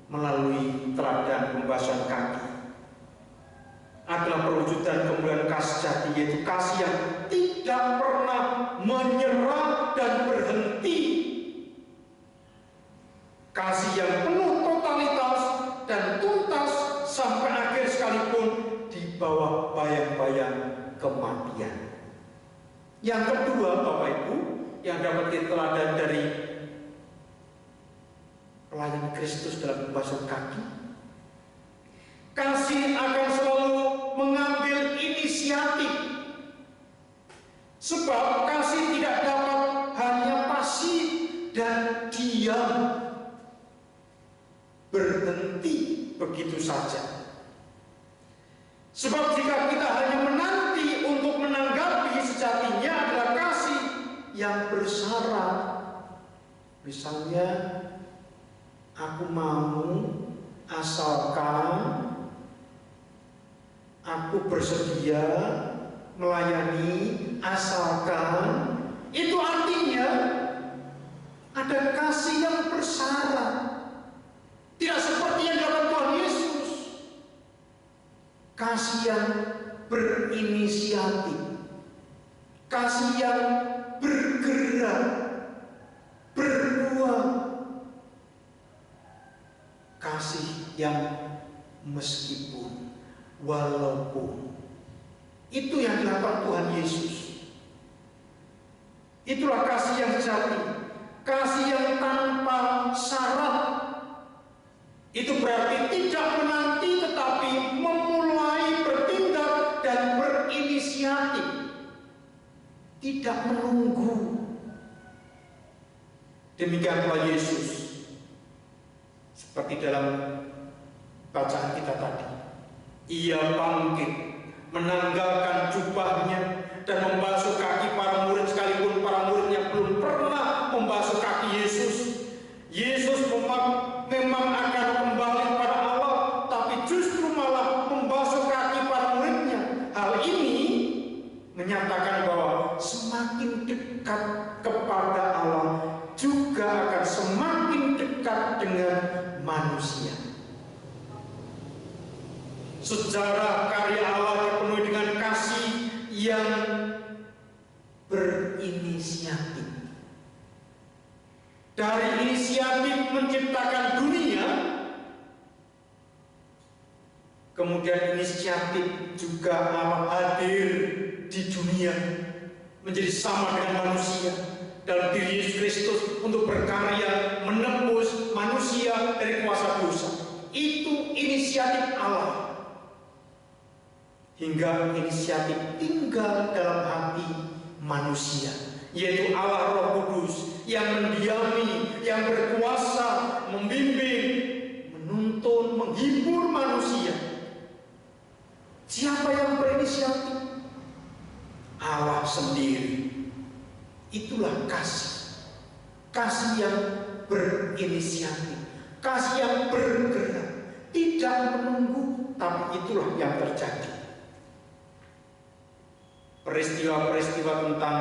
Melalui teladan pembasuhan kaki adalah perwujudan kemuliaan kasih jati, yaitu kasih yang tidak pernah menyerah dan berhenti. Kasih yang penuh totalitas dan tuntas sampai akhir sekalipun di bawah bayang-bayang kematian. Yang kedua, Bapak Ibu, yang dapat diteladan dari pelayan Kristus dalam pembasuhan kaki, kasih akan selalu mengambil inisiatif. Sebab kasih tidak dapat hanya pasif dan diam, berhenti begitu saja. Sebab jika kita hanya menanti untuk menanggapi, sejatinya adalah kasih yang bersyarat. Misalnya, aku mau asalkan aku bersedia melayani, asalkan. Itu artinya ada kasih yang bersyarat. Tidak seperti yang dilakukan Tuhan Yesus. Kasih yang berinisiatif, kasih yang bergerak, berbuat, kasih yang meskipun, walaupun. Itu yang dilakukan Tuhan Yesus. Itulah kasih yang sejati, kasih yang tanpa syarat. Itu berarti tidak menanti tetapi memulai bertindak dan berinisiatif. Tidak menunggu. Demikian pula Yesus. Seperti dalam bacaan kita tadi. Ia bangkit, menanggalkan jubahnya dan membasuh kaki para murid, sekalipun para muridnya belum pernah membasuh kaki Yesus. Yesus memang akan kembali kepada Allah, tapi justru malah membasuh kaki para muridnya. Hal ini menyatakan bahwa semakin dekat kepada Allah juga akan semakin dekat dengan manusia. Sejarah karya Allah dipenuhi dengan kasih yang berinisiatif. Dari inisiatif menciptakan dunia, kemudian inisiatif juga Allah hadir di dunia, menjadi sama dengan manusia dalam diri Yesus Kristus untuk berkarya menembus manusia dari kuasa dosa. Itu inisiatif Allah. Hingga inisiatif tinggal dalam hati manusia, yaitu Allah Roh Kudus yang mendiami, yang berkuasa, membimbing, menuntun, menghibur manusia. Siapa yang berinisiatif? Allah sendiri. Itulah kasih. Kasih yang berinisiatif, kasih yang bergerak, tidak menunggu, tapi itulah yang terjadi. Peristiwa-peristiwa tentang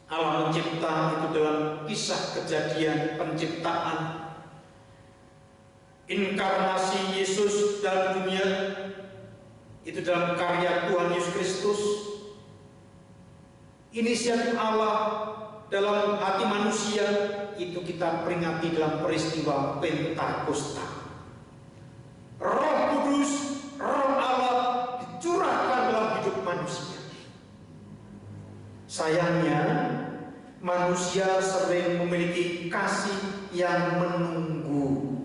Allah mencipta itu dalam kisah kejadian penciptaan, inkarnasi Yesus dalam dunia itu dalam karya Tuhan Yesus Kristus, inisiatif Allah dalam hati manusia itu kita peringati dalam peristiwa Pentakosta. Roh Kudus, Roh Allah dicurahkan dalam hidup manusia. Sayangnya manusia sering memiliki kasih yang menunggu,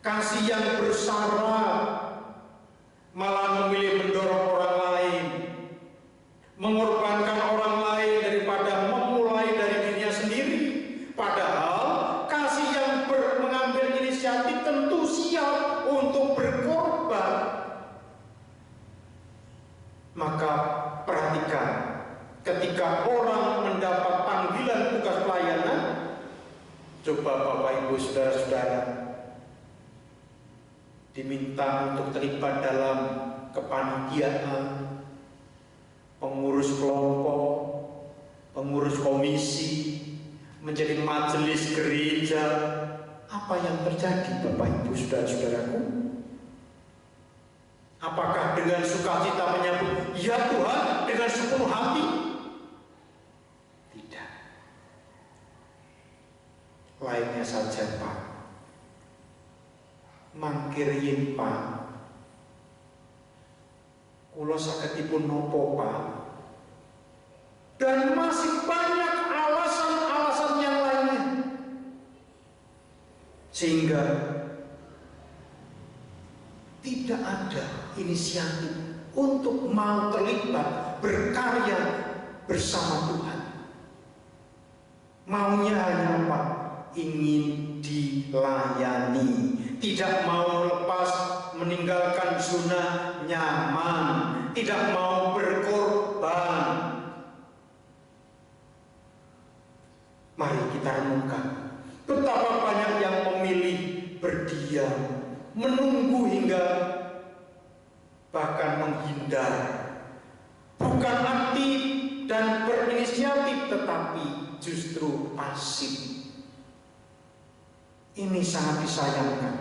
kasih yang bersyarat, malah memilih mendorong orang lain, mengorbankan orang lain daripada memulai dari dirinya sendiri. Padahal kasih yang mengambil inisiatif tentu siap untuk berkorban. Maka perhatikan, ketika orang mendapat panggilan tugas pelayanan, coba Bapak Ibu Saudara-saudara diminta untuk terlibat dalam kepanitiaan, pengurus kelompok, pengurus komisi, menjadi majelis gereja. Apa yang terjadi Bapak Ibu Saudara-saudaraku? Apakah dengan sukacita menyambut, ya Tuhan, dengan sepenuh hati? Tidak. Lainnya saja Pak. Mangkir yin Pak, kula sakitipun nopo Pak, dan masih banyak alasan-alasan yang lainnya, sehingga tidak ada inisiatif untuk mau terlibat berkarya bersama Tuhan. Maunya hanya apa? Ingin dilayani, tidak mau lepas meninggalkan zona nyaman, tidak mau berkorban. Mari kita renungkan betapa banyak yang memilih berdiam, menunggu hingga bahkan menghindar, bukan aktif dan berinisiatif, tetapi justru pasif. Ini sangat disayangkan.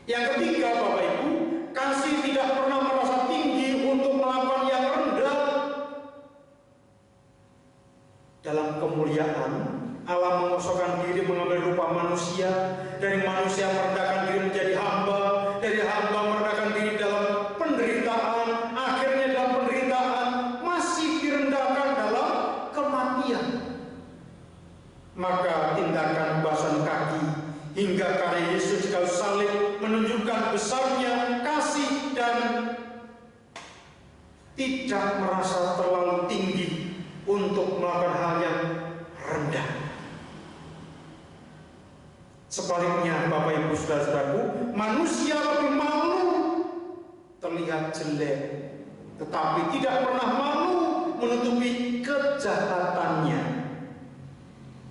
Yang ketiga Bapak Ibu, kasih tidak pernah merasa tinggi untuk melakukan yang rendah. Dalam kemuliaan, Allah mengosongkan diri mengambil rupa manusia, dari manusia merendahkan diri menjadi hamba, dari hamba merendahkan diri dalam penderitaan, akhirnya dalam penderitaan masih direndahkan dalam kematian. Maka tindakan basahan kaki hingga karya Yesus di kayu salib menunjukkan besarnya kasih dan tidak merasa terlalu tinggi untuk melakukan hal yang rendah. Sebaliknya Bapak Ibu Saudara-saudaraku, manusia lebih malu terlihat jelek, tetapi tidak pernah malu menutupi kejahatannya.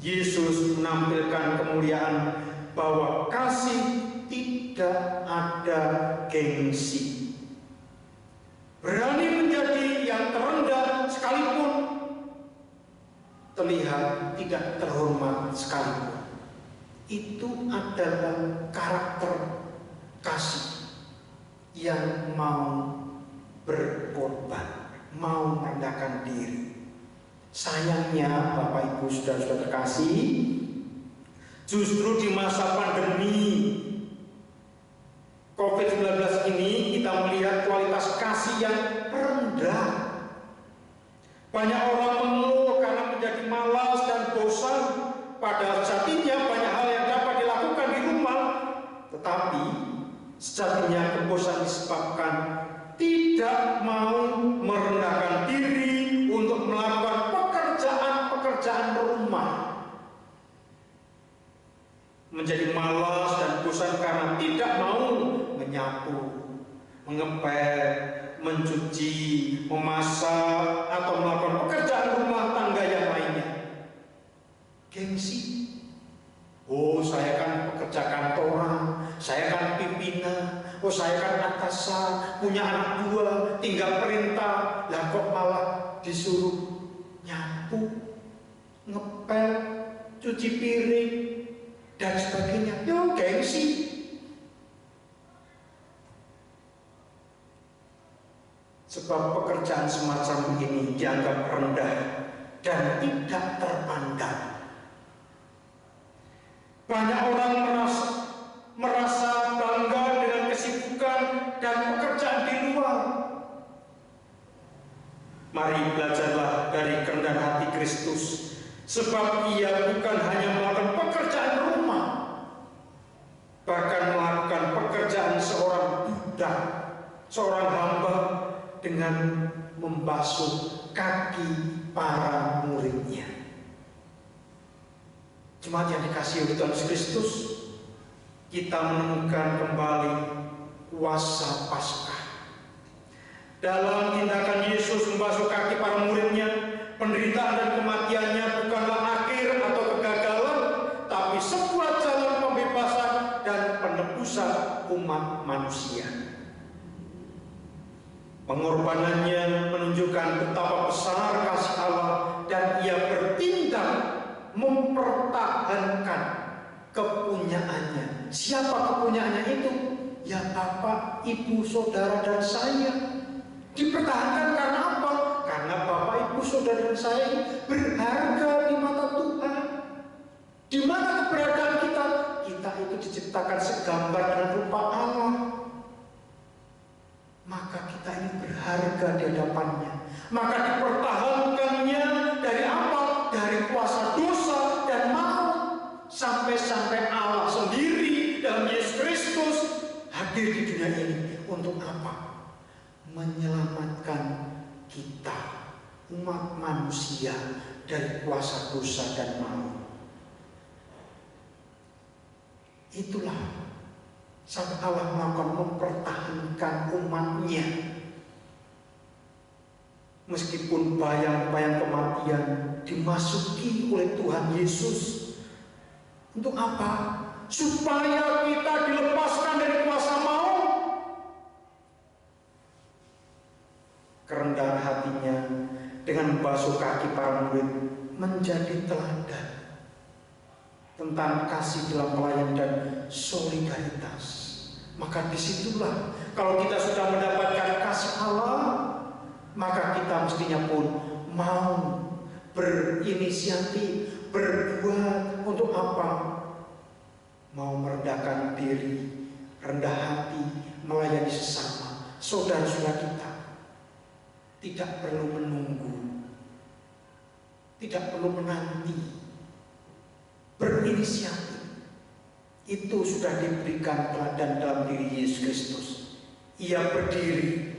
Yesus menampilkan kemuliaan bahwa kasih tidak ada gengsi. Berani menjadi yang terendah sekalipun, terlihat tidak terhormat sekalipun. Itu adalah karakter kasih yang mau berkorban, mau merendahkan diri. Sayangnya Bapak Ibu Saudara-saudara terkasih, justru di masa pandemi COVID-19 ini kita melihat kualitas kasih yang rendah. Banyak orang mengeluh karena menjadi malas dan bosan. Pada sejatinya banyak hal yang dapat dilakukan di rumah, tetapi sejatinya kebosanan disebabkan tidak mau merendahkan diri untuk melakukan pekerjaan-pekerjaan rumah, menjadi malas dan bosan karena tidak mau menyapu, mengepel, mencuci, memasak, atau melakukan pekerjaan rumah tangga yang lainnya. Gengsi. Oh, saya kan pekerja kantoran, saya kan pimpinan, oh saya kan atasan, punya anak 2, tinggal perintah. Lah kok malah disuruh nyapu, ngepel, cuci piring, dan sebagainya. Yo, gengsi. Sebab pekerjaan semacam ini dianggap rendah dan tidak terpandang. Banyak orang merasa bangga dengan kesibukan dan pekerjaan di luar. Mari belajarlah dari kerendahan hati Kristus, sebab Ia bukan hanya melakukan pekerjaan rumah, bahkan melakukan pekerjaan seorang budak, seorang hamba, dengan membasuh kaki para muridnya. Jemaat yang dikasihi oleh Tuhan Yesus Kristus, kita menemukan kembali kuasa Paskah. Dalam tindakan Yesus membasuh kaki para muridnya, penderitaan dan kematiannya bukanlah akhir atau kegagalan, tapi sebuah jalan pembebasan dan penebusan umat manusia. Pengorbanannya menunjukkan betapa besar kasih Allah, dan Ia bertindak mempertahankan kepunyaannya. Siapa kepunyaannya itu? Ya Bapak, Ibu, Saudara, dan saya. Dipertahankan karena apa? Karena Bapak, Ibu, Saudara, dan saya berharga di mata Tuhan. Di mana keberadaan kita? Kita itu diciptakan segambar dan rupa Allah. Maka kita ini berharga di hadapannya. Maka dipertahankannya dari apa? Dari kuasa dosa dan maut. Sampai-sampai Allah sendiri dalam Yesus Kristus hadir di dunia ini. Untuk apa? Menyelamatkan kita, umat manusia, dari kuasa dosa dan maut. Itulah saat Allah melakukan mempertahankan umatnya. Meskipun bayang-bayang kematian dimasuki oleh Tuhan Yesus. Untuk apa? Supaya kita dilepaskan dari kuasa maut. Kerendahan hatinya dengan membasuh kaki para murid menjadi teladan tentang kasih dalam pelayanan dan solidaritas. Maka disitulah kalau kita sudah mendapatkan kasih Allah, maka kita mestinya pun mau berinisiatif, berbuat. Untuk apa? Mau merendahkan diri, rendah hati, melayani sesama, saudara-saudara kita. Tidak perlu menunggu, tidak perlu menanti, berinisiatif. Itu sudah diberikan teladan dalam diri Yesus Kristus. Ia berdiri,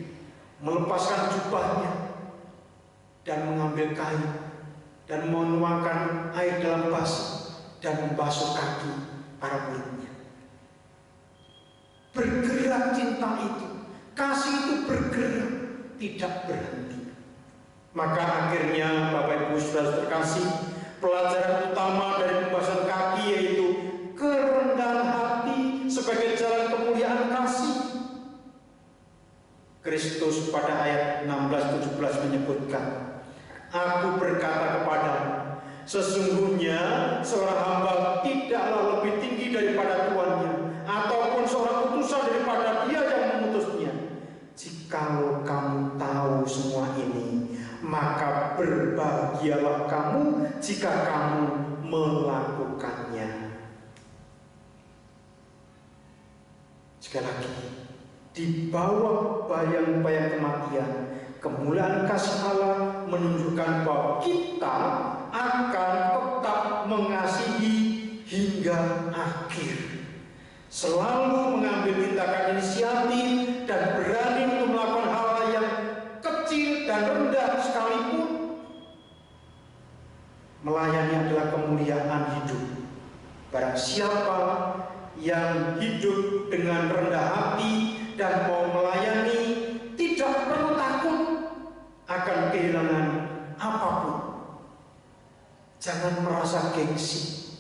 melepaskan jubahnya, dan mengambil kain, dan menuangkan air dalam basi, dan membasuh kaki para muridnya. Bergerak cinta itu, kasih itu bergerak, tidak berhenti. Maka akhirnya Bapak Ibu Saudara terkasih, pelajaran utama dari pembahasan kaki yaitu kerendahan hati sebagai jalan kemuliaan kasih. Kristus pada ayat 16-17 menyebutkan, Aku berkata kepadamu, sesungguhnya seorang hamba tidaklah lebih tinggi daripada tuannya, ataupun seorang utusan daripada dia yang mengutusnya. Jikalau kamu tahu semua ini, maka berbahagialah kamu jika kamu melakukannya. Sekali lagi, di bawah bayang-bayang kematian, kemuliaan kasih Allah menunjukkan bahwa kita akan tetap mengasihi hingga akhir. Selalu mengambil tindakan inisiatif dan berani untuk melakukan hal yang kecil dan rendah sekalipun adalah kemuliaan hidup. Barang siapa yang hidup dengan rendah hati dan mau melayani, tidak perlu takut akan kehilangan apapun. Jangan merasa gengsi.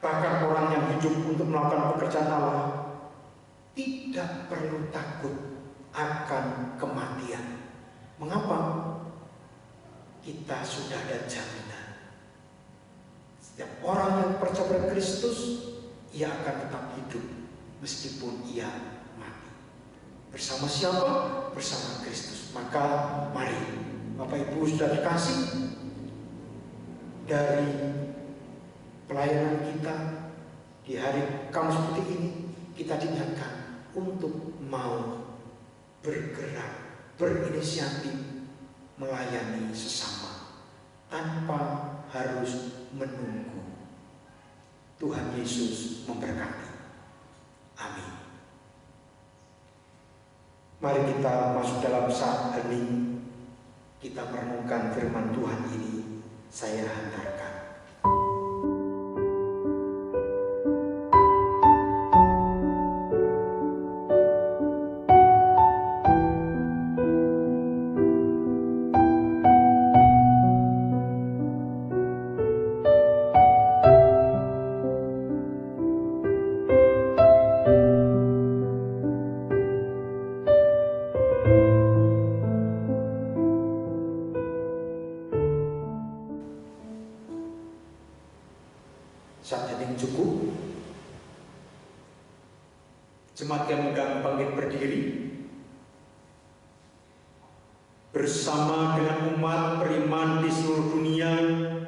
Bahkan orang yang hidup untuk melakukan pekerjaan Allah tidak perlu takut akan kematian. Mengapa? Kita sudah ada jaminan. Setiap orang yang percaya pada Kristus, ia akan tetap hidup meskipun ia mati. Bersama siapa? Bersama Kristus. Maka mari Bapak Ibu sudah dikasih, dari pelayanan kita di hari Kamis Putih ini, kita diingatkan untuk mau bergerak, berinisiatif, melayani sesama tanpa harus menunggu. Tuhan Yesus memberkati. Amin. Mari kita masuk dalam saat hening. Kita merenungkan firman Tuhan ini. Saya hantarkan. Saat hening cukup, jemaat yang mudah bangkit berdiri bersama dengan umat beriman di seluruh dunia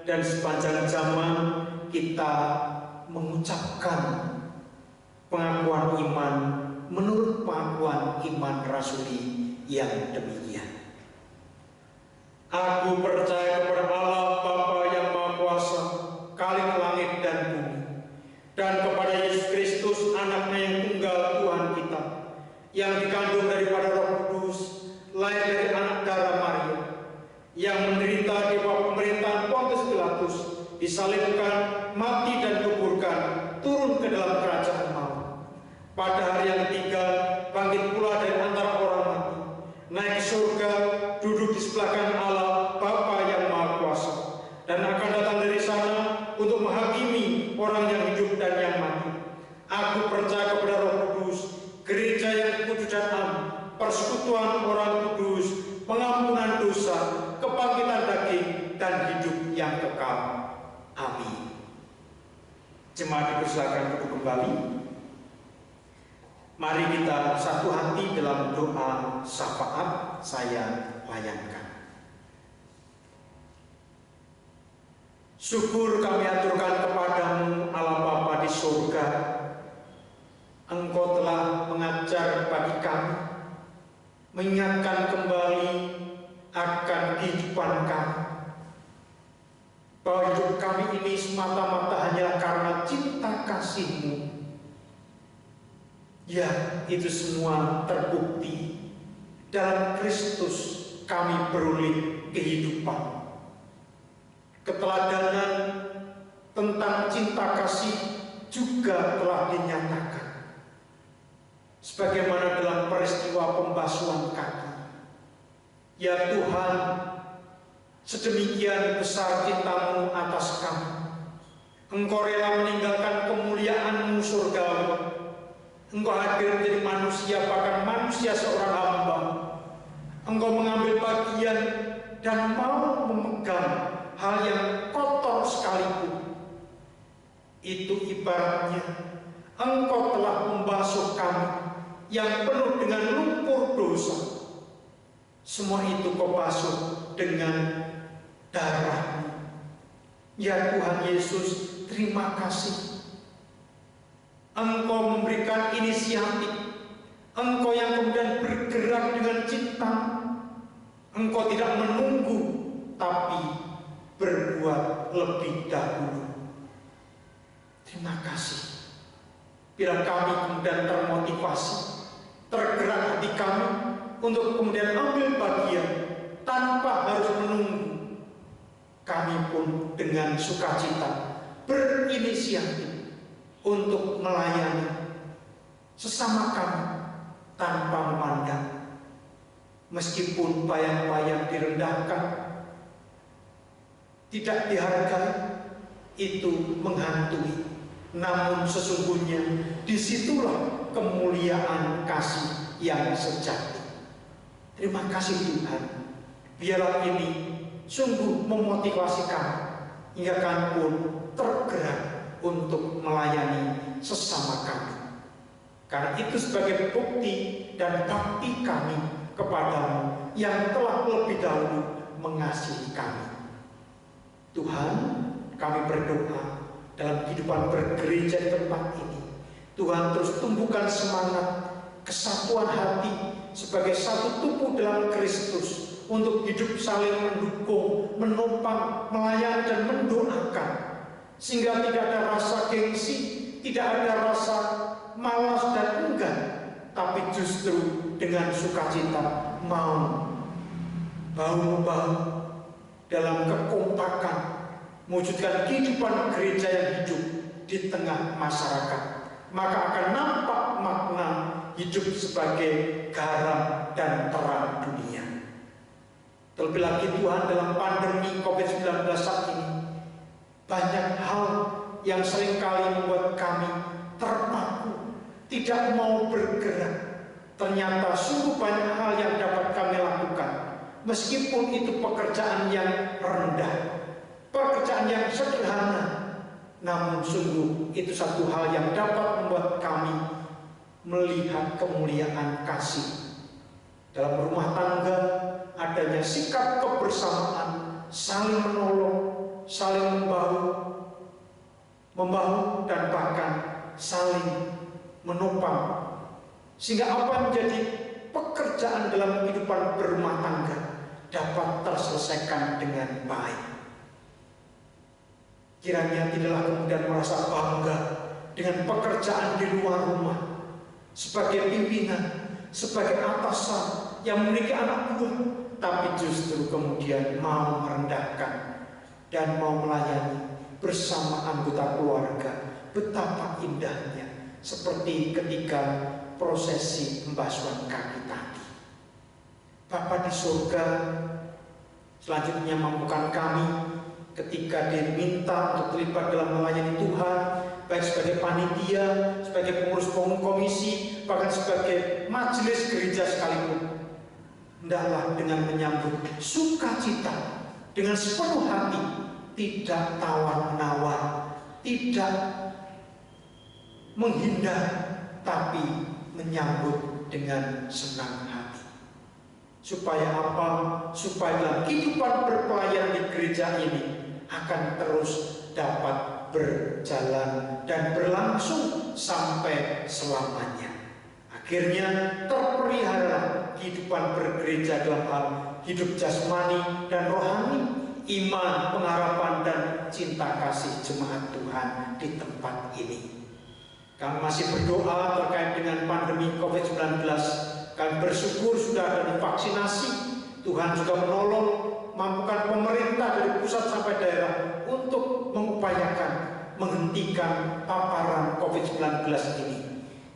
dan sepanjang zaman. Kita mengucapkan pengakuan iman menurut pengakuan iman rasuli yang demikian. Aku percaya kepada Allah Bapa yang Maha Kuasa, Khalik langit dan bumi, dan kepada Yesus Kristus, Anaknya yang tunggal Tuhan kita, yang dikandung daripada Roh Kudus, lahir dari anak darah Maria, yang menderita di bawah pemerintahan Pontius Pilatus, disalibkan, mati dan kuburkan, turun ke dalam kerajaan maut. Pada hari yang ketiga, bangkit pula dari antara orang mati, naik ke surga, duduk di sebelah kanan Allah Bapa yang Maha Kuasa, dan akan datang dari sana untuk menghakimi orang yang hidup dan yang mati. Aku percaya kepada Roh Kudus, gereja yang kudus dan am, persekutuan orang kudus, pengampunan dosa, kebangkitan daging, dan hidup yang kekal. Amin. Jemaat dipersilakan duduk kembali. Mari kita satu hati dalam doa syafaat saya layankan. Syukur kami aturkan kepadamu Allah Bapa di surga. Engkau telah mengajar bagi kami, mengingatkan kembali akan kehidupan kami, bahwa hidup kami ini semata-mata hanya karena cinta kasih-Mu. Ya, itu semua terbukti dalam Kristus kami beroleh kehidupan. Keteladanan tentang cinta kasih juga telah dinyatakan, sebagaimana dalam peristiwa pembasuhan kaki. Ya Tuhan, sedemikian besar cinta-Mu atas kami. Engkau rela meninggalkan kemuliaan-Mu surgawi. Engkau hadir menjadi manusia, bahkan manusia seorang hamba. Engkau mengambil bagian dan mau memegang hal yang kotor sekalipun. Itu ibaratnya Engkau telah membasuh kami yang penuh dengan lumpur dosa. Semua itu Kau basuh dengan darah-Mu. Ya Tuhan Yesus, terima kasih. Engkau memberikan inisiatif. Engkau yang kemudian bergerak dengan cinta. Engkau tidak menunggu, tapi berbuat lebih dahulu. Terima kasih. Bila kami kemudian termotivasi, tergerak hati kami untuk kemudian ambil bagian tanpa harus menunggu. kami pun dengan sukacita berinisiatif untuk melayani sesama kami tanpa memandang. Meskipun bayang-bayang direndahkan, tidak dihargai, itu menghantui. Namun sesungguhnya disitulah kemuliaan kasih yang sejati. Terima kasih Tuhan. Biarlah ini sungguh memotivasi kami hingga kami pun tergerak untuk melayani sesama kami. Karena itu sebagai bukti dan bakti kami kepadamu yang telah lebih dahulu mengasihi kami. Tuhan, kami berdoa dalam kehidupan bergereja di tempat ini, Tuhan terus tumbuhkan semangat kesatuan hati sebagai satu tubuh dalam Kristus untuk hidup saling mendukung, menopang, melayani dan mendoakan, sehingga tidak ada rasa gengsi, tidak ada rasa malas dan enggan, tapi justru dengan sukacita mau bahu-membahu dalam kekompakan mewujudkan kehidupan gereja yang hidup di tengah masyarakat. Maka akan nampak makna hidup sebagai garam dan terang dunia. Terlebih lagi Tuhan, dalam pandemi COVID-19 saat ini, banyak hal yang seringkali membuat kami terpaku, tidak mau bergerak. Ternyata sungguh banyak hal yang dapat kami lakukan, meskipun itu pekerjaan yang rendah, pekerjaan yang sederhana, namun sungguh itu satu hal yang dapat membuat kami melihat kemuliaan kasih. Dalam rumah tangga adanya sikap kebersamaan, saling menolong, saling membahu dan bahkan saling menopang, sehingga apa yang menjadi pekerjaan dalam kehidupan berumah tangga dapat terselesaikan dengan baik. Kiranya tidaklah kemudian merasa bangga dengan pekerjaan di luar rumah, sebagai pimpinan, sebagai atasan yang memiliki anak buah, tapi justru kemudian mau merendahkan dan mau melayani bersama anggota keluarga. Betapa indahnya, seperti ketika prosesi pembasuhan kaki tadi. Bapa di surga selanjutnya mampukan kami ketika diminta untuk terlibat dalam melayani Tuhan, baik sebagai panitia, sebagai pengurus komisi, bahkan sebagai majelis gereja sekalipun, hendaklah dengan menyambut sukacita, dengan sepenuh hati, tidak tawar-menawar, tidak menghindar, tapi menyambut dengan senang hati. Supaya apa? Supaya dalam kehidupan berpelayan di gereja ini akan terus dapat berjalan dan berlangsung sampai selamanya. Akhirnya terpelihara kehidupan bergereja dalam hal hidup jasmani dan rohani, iman, pengharapan dan cinta kasih jemaat Tuhan di tempat ini. Kami masih berdoa terkait dengan pandemi COVID-19. Kami bersyukur sudah ada divaksinasi. Tuhan juga menolong, mampukan pemerintah dari pusat sampai daerah untuk mengupayakan menghentikan paparan COVID-19 ini.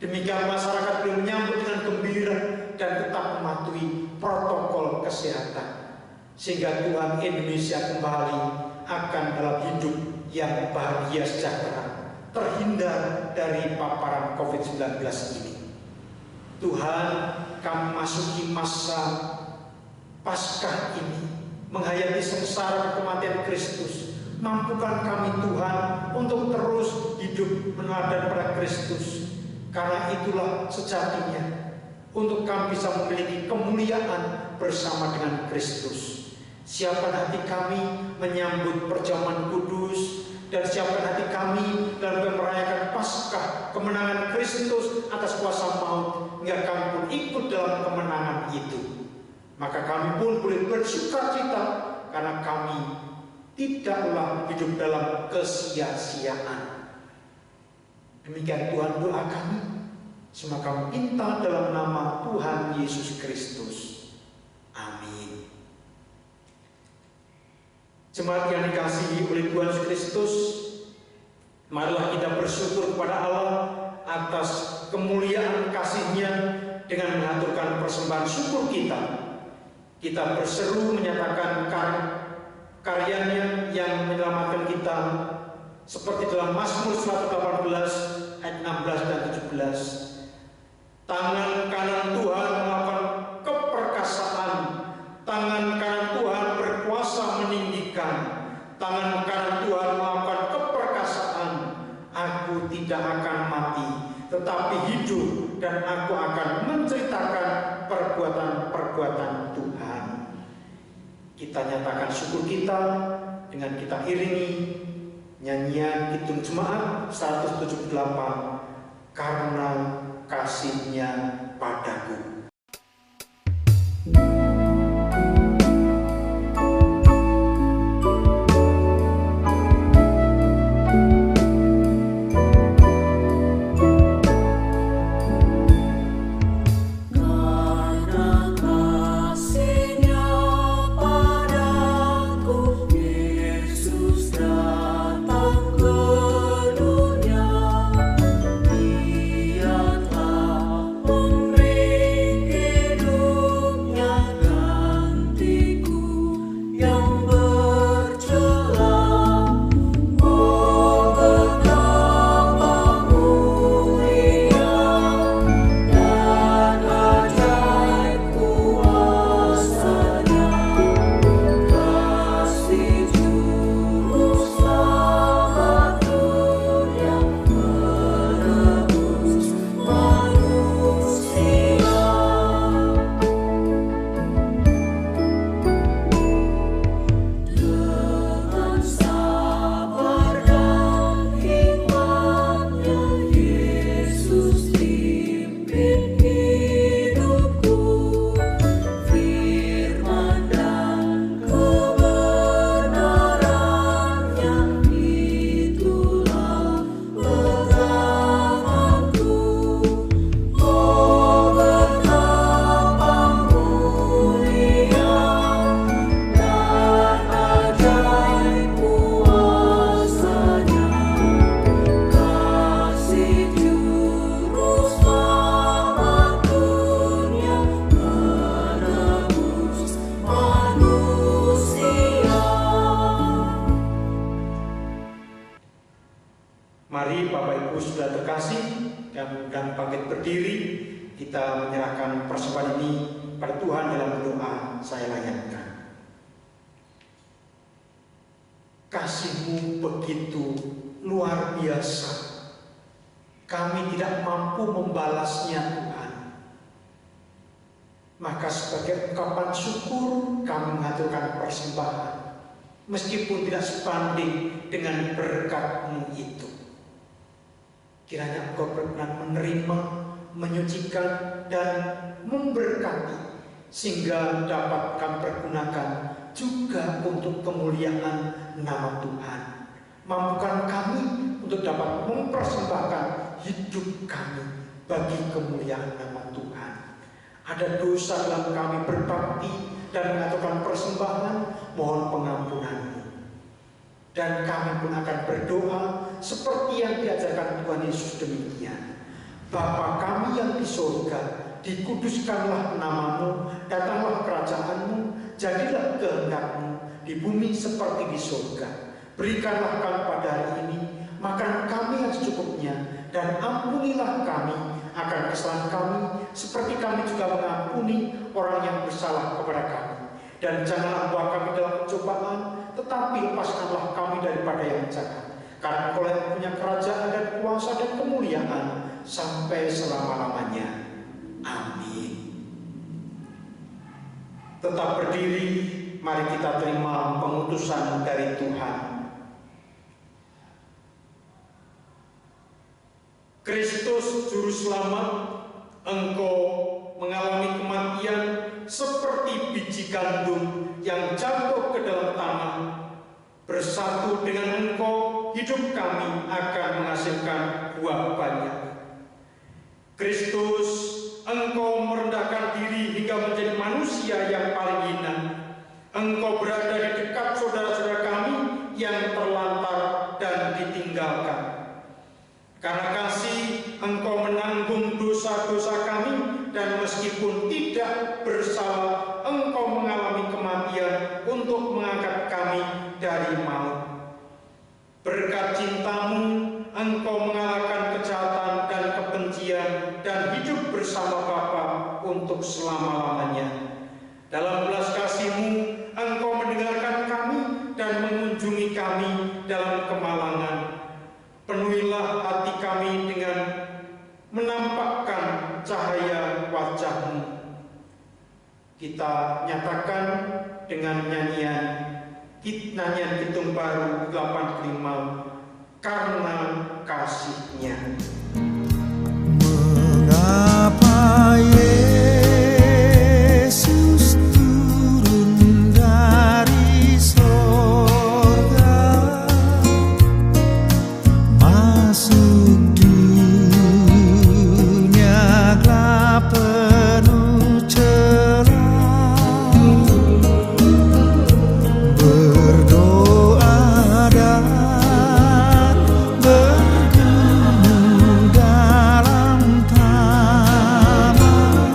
Demikian masyarakat belum menyambut dengan gembira dan tetap mematuhi protokol kesehatan, sehingga Tuhan Indonesia kembali akan dalam hidup yang bahagia sejahtera, terhindar dari paparan COVID-19 ini. Tuhan, kami masuki masa Paskah ini, menghayati sengsara kematian Kristus. Mampukan kami Tuhan untuk terus hidup meneladani pada Kristus, karena itulah sejatinya untuk kami bisa memiliki kemuliaan bersama dengan Kristus. Siapkan hati kami menyambut perjamuan kudus, dan siapkan hati kami dalam merayakan Paskah, kemenangan Kristus atas kuasa maut, hingga kami pun ikut dalam kemenangan itu. Maka kami pun boleh bersuka-cita karena kami tidaklah hidup dalam kesia-siaan. Demikian Tuhan doa kami. Semua kami minta dalam nama Tuhan Yesus Kristus. Amin. Jemaat yang dikasihi oleh Tuhan Yesus Kristus, marilah kita bersyukur kepada Allah atas kemuliaan kasih-Nya dengan mengaturkan persembahan syukur kita. Kita berseru menyatakan karyanya yang menyelamatkan kita, seperti dalam Mazmur 118 ayat 16 dan 17. Tangan kanan Tuhan melakukan keperkasaan, tangan kanan Tuhan berkuasa meninggikan, tangan kanan Tuhan melakukan keperkasaan. Aku tidak akan mati, tetapi hidup, dan aku akan menceritakan perbuatan-perbuatan Tuhan. Kita nyatakan syukur kita dengan kita iringi nyanyian Kidung Jemaat 178, Karena Kasih-Nya Padaku. Mari Bapak Ibu sudah terkasih dan bangkit berdiri, kita menyerahkan persembahan ini pada Tuhan dalam doa. Saya layankan. Kasih-Mu begitu luar biasa, kami tidak mampu membalasnya Tuhan. Maka sebagai ungkapan syukur kami mengaturkan persembahan, meskipun tidak sebanding dengan berkat-Mu itu. Kiranya Engkau berkenan menerima, menyucikan, dan memberkati, sehingga dapat kami pergunakan juga untuk kemuliaan nama Tuhan. Mampukan kami untuk dapat mempersembahkan hidup kami bagi kemuliaan nama Tuhan. Ada dosa dalam kami berbakti dan mengaturkan persembahan, mohon pengampunan-Mu. Dan kami pun akan berdoa seperti yang diajarkan Tuhan Yesus demikian. Bapa kami yang di surga, dikuduskanlah nama-Mu, datanglah kerajaan-Mu, jadilah kehendak-Mu di bumi seperti di surga. Berikanlah kami pada hari ini makan kami yang secukupnya, dan ampunilah kami akan kesalahan kami, seperti kami juga mengampuni orang yang bersalah kepada kami. Dan janganlah bawa kami dalam pencobaan, tetapi lepaskanlah kami daripada yang jahat. Karena Engkau yang punya kerajaan dan kuasa dan kemuliaan sampai selama-lamanya. Amin. Tetap berdiri, mari kita terima pengutusan dari Tuhan. Kristus Juru Selamat, Engkau mengalami kematian seperti biji gandum yang jatuh ke dalam tanah. Bersatu dengan Engkau, hidup kami akan menghasilkan buah banyak. Kristus, Engkau merendahkan diri hingga menjadi manusia yang paling hina. Engkau berada di dekat saudara-saudara kami yang terlantar dan ditinggalkan. Karena kasih, Engkau menanggung dosa-dosa kami, dan meskipun tidak bersalah, Engkau mengalami kematian untuk mengangkat kami dari maut. Berkat cinta-Mu, Engkau mengalahkan kejahatan dan kebencian dan hidup bersama Bapa untuk selama-lamanya. Dalam belas kasih-Mu, Engkau mendengarkan kami dan mengunjungi kami dalam kemalangan. Penuhilah hati kami dengan menampakkan cahaya wajah-Mu. Kita nyatakan dengan nyanyian Kidung Baru 85, Karena Kasih-Nya. Mengapa Yesus turun dari sorga, masuk dunia gelap penuh cerah, berdoa dan bergumul dalam taman.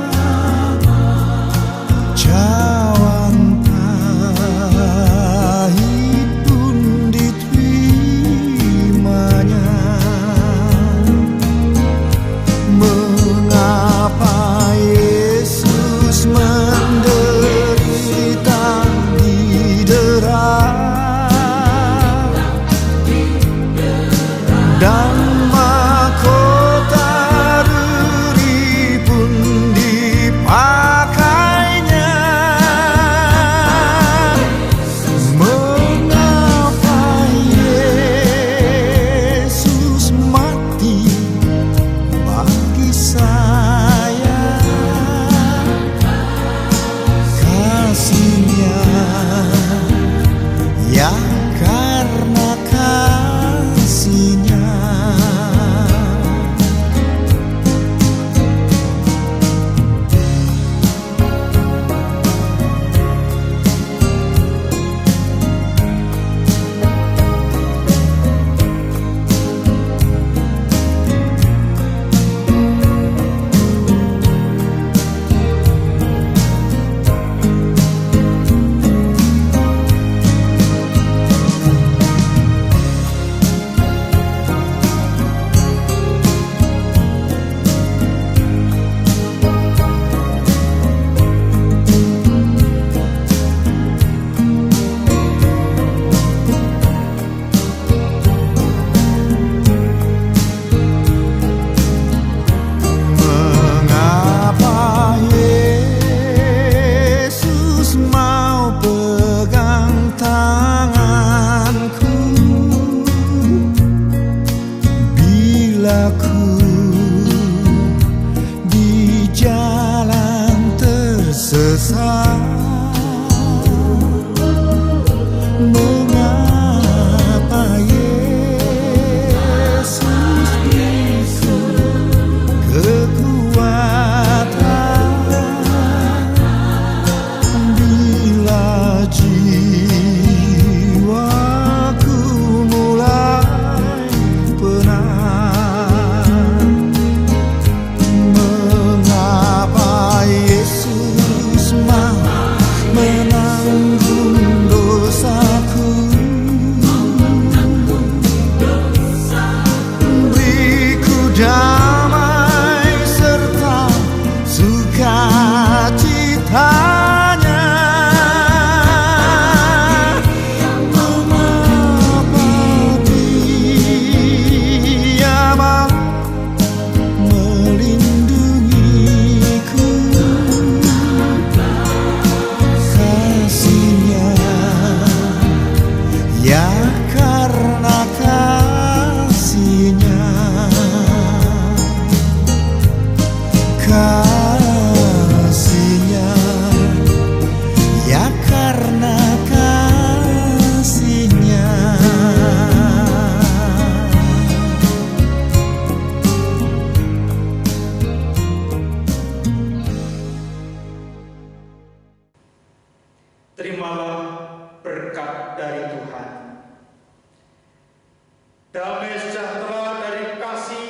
damai sejahtera dari kasih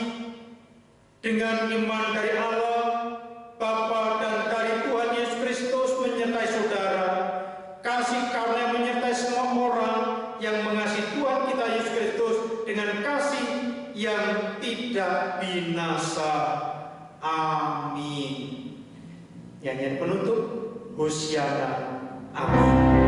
dengan iman dari Allah, Bapa dan dari Tuhan Yesus Kristus menyertai saudara, kasih karunia menyertai semua orang yang mengasihi Tuhan kita Yesus Kristus dengan kasih yang tidak binasa. Amin. Nyanyian penutup, Hosiana. Amin.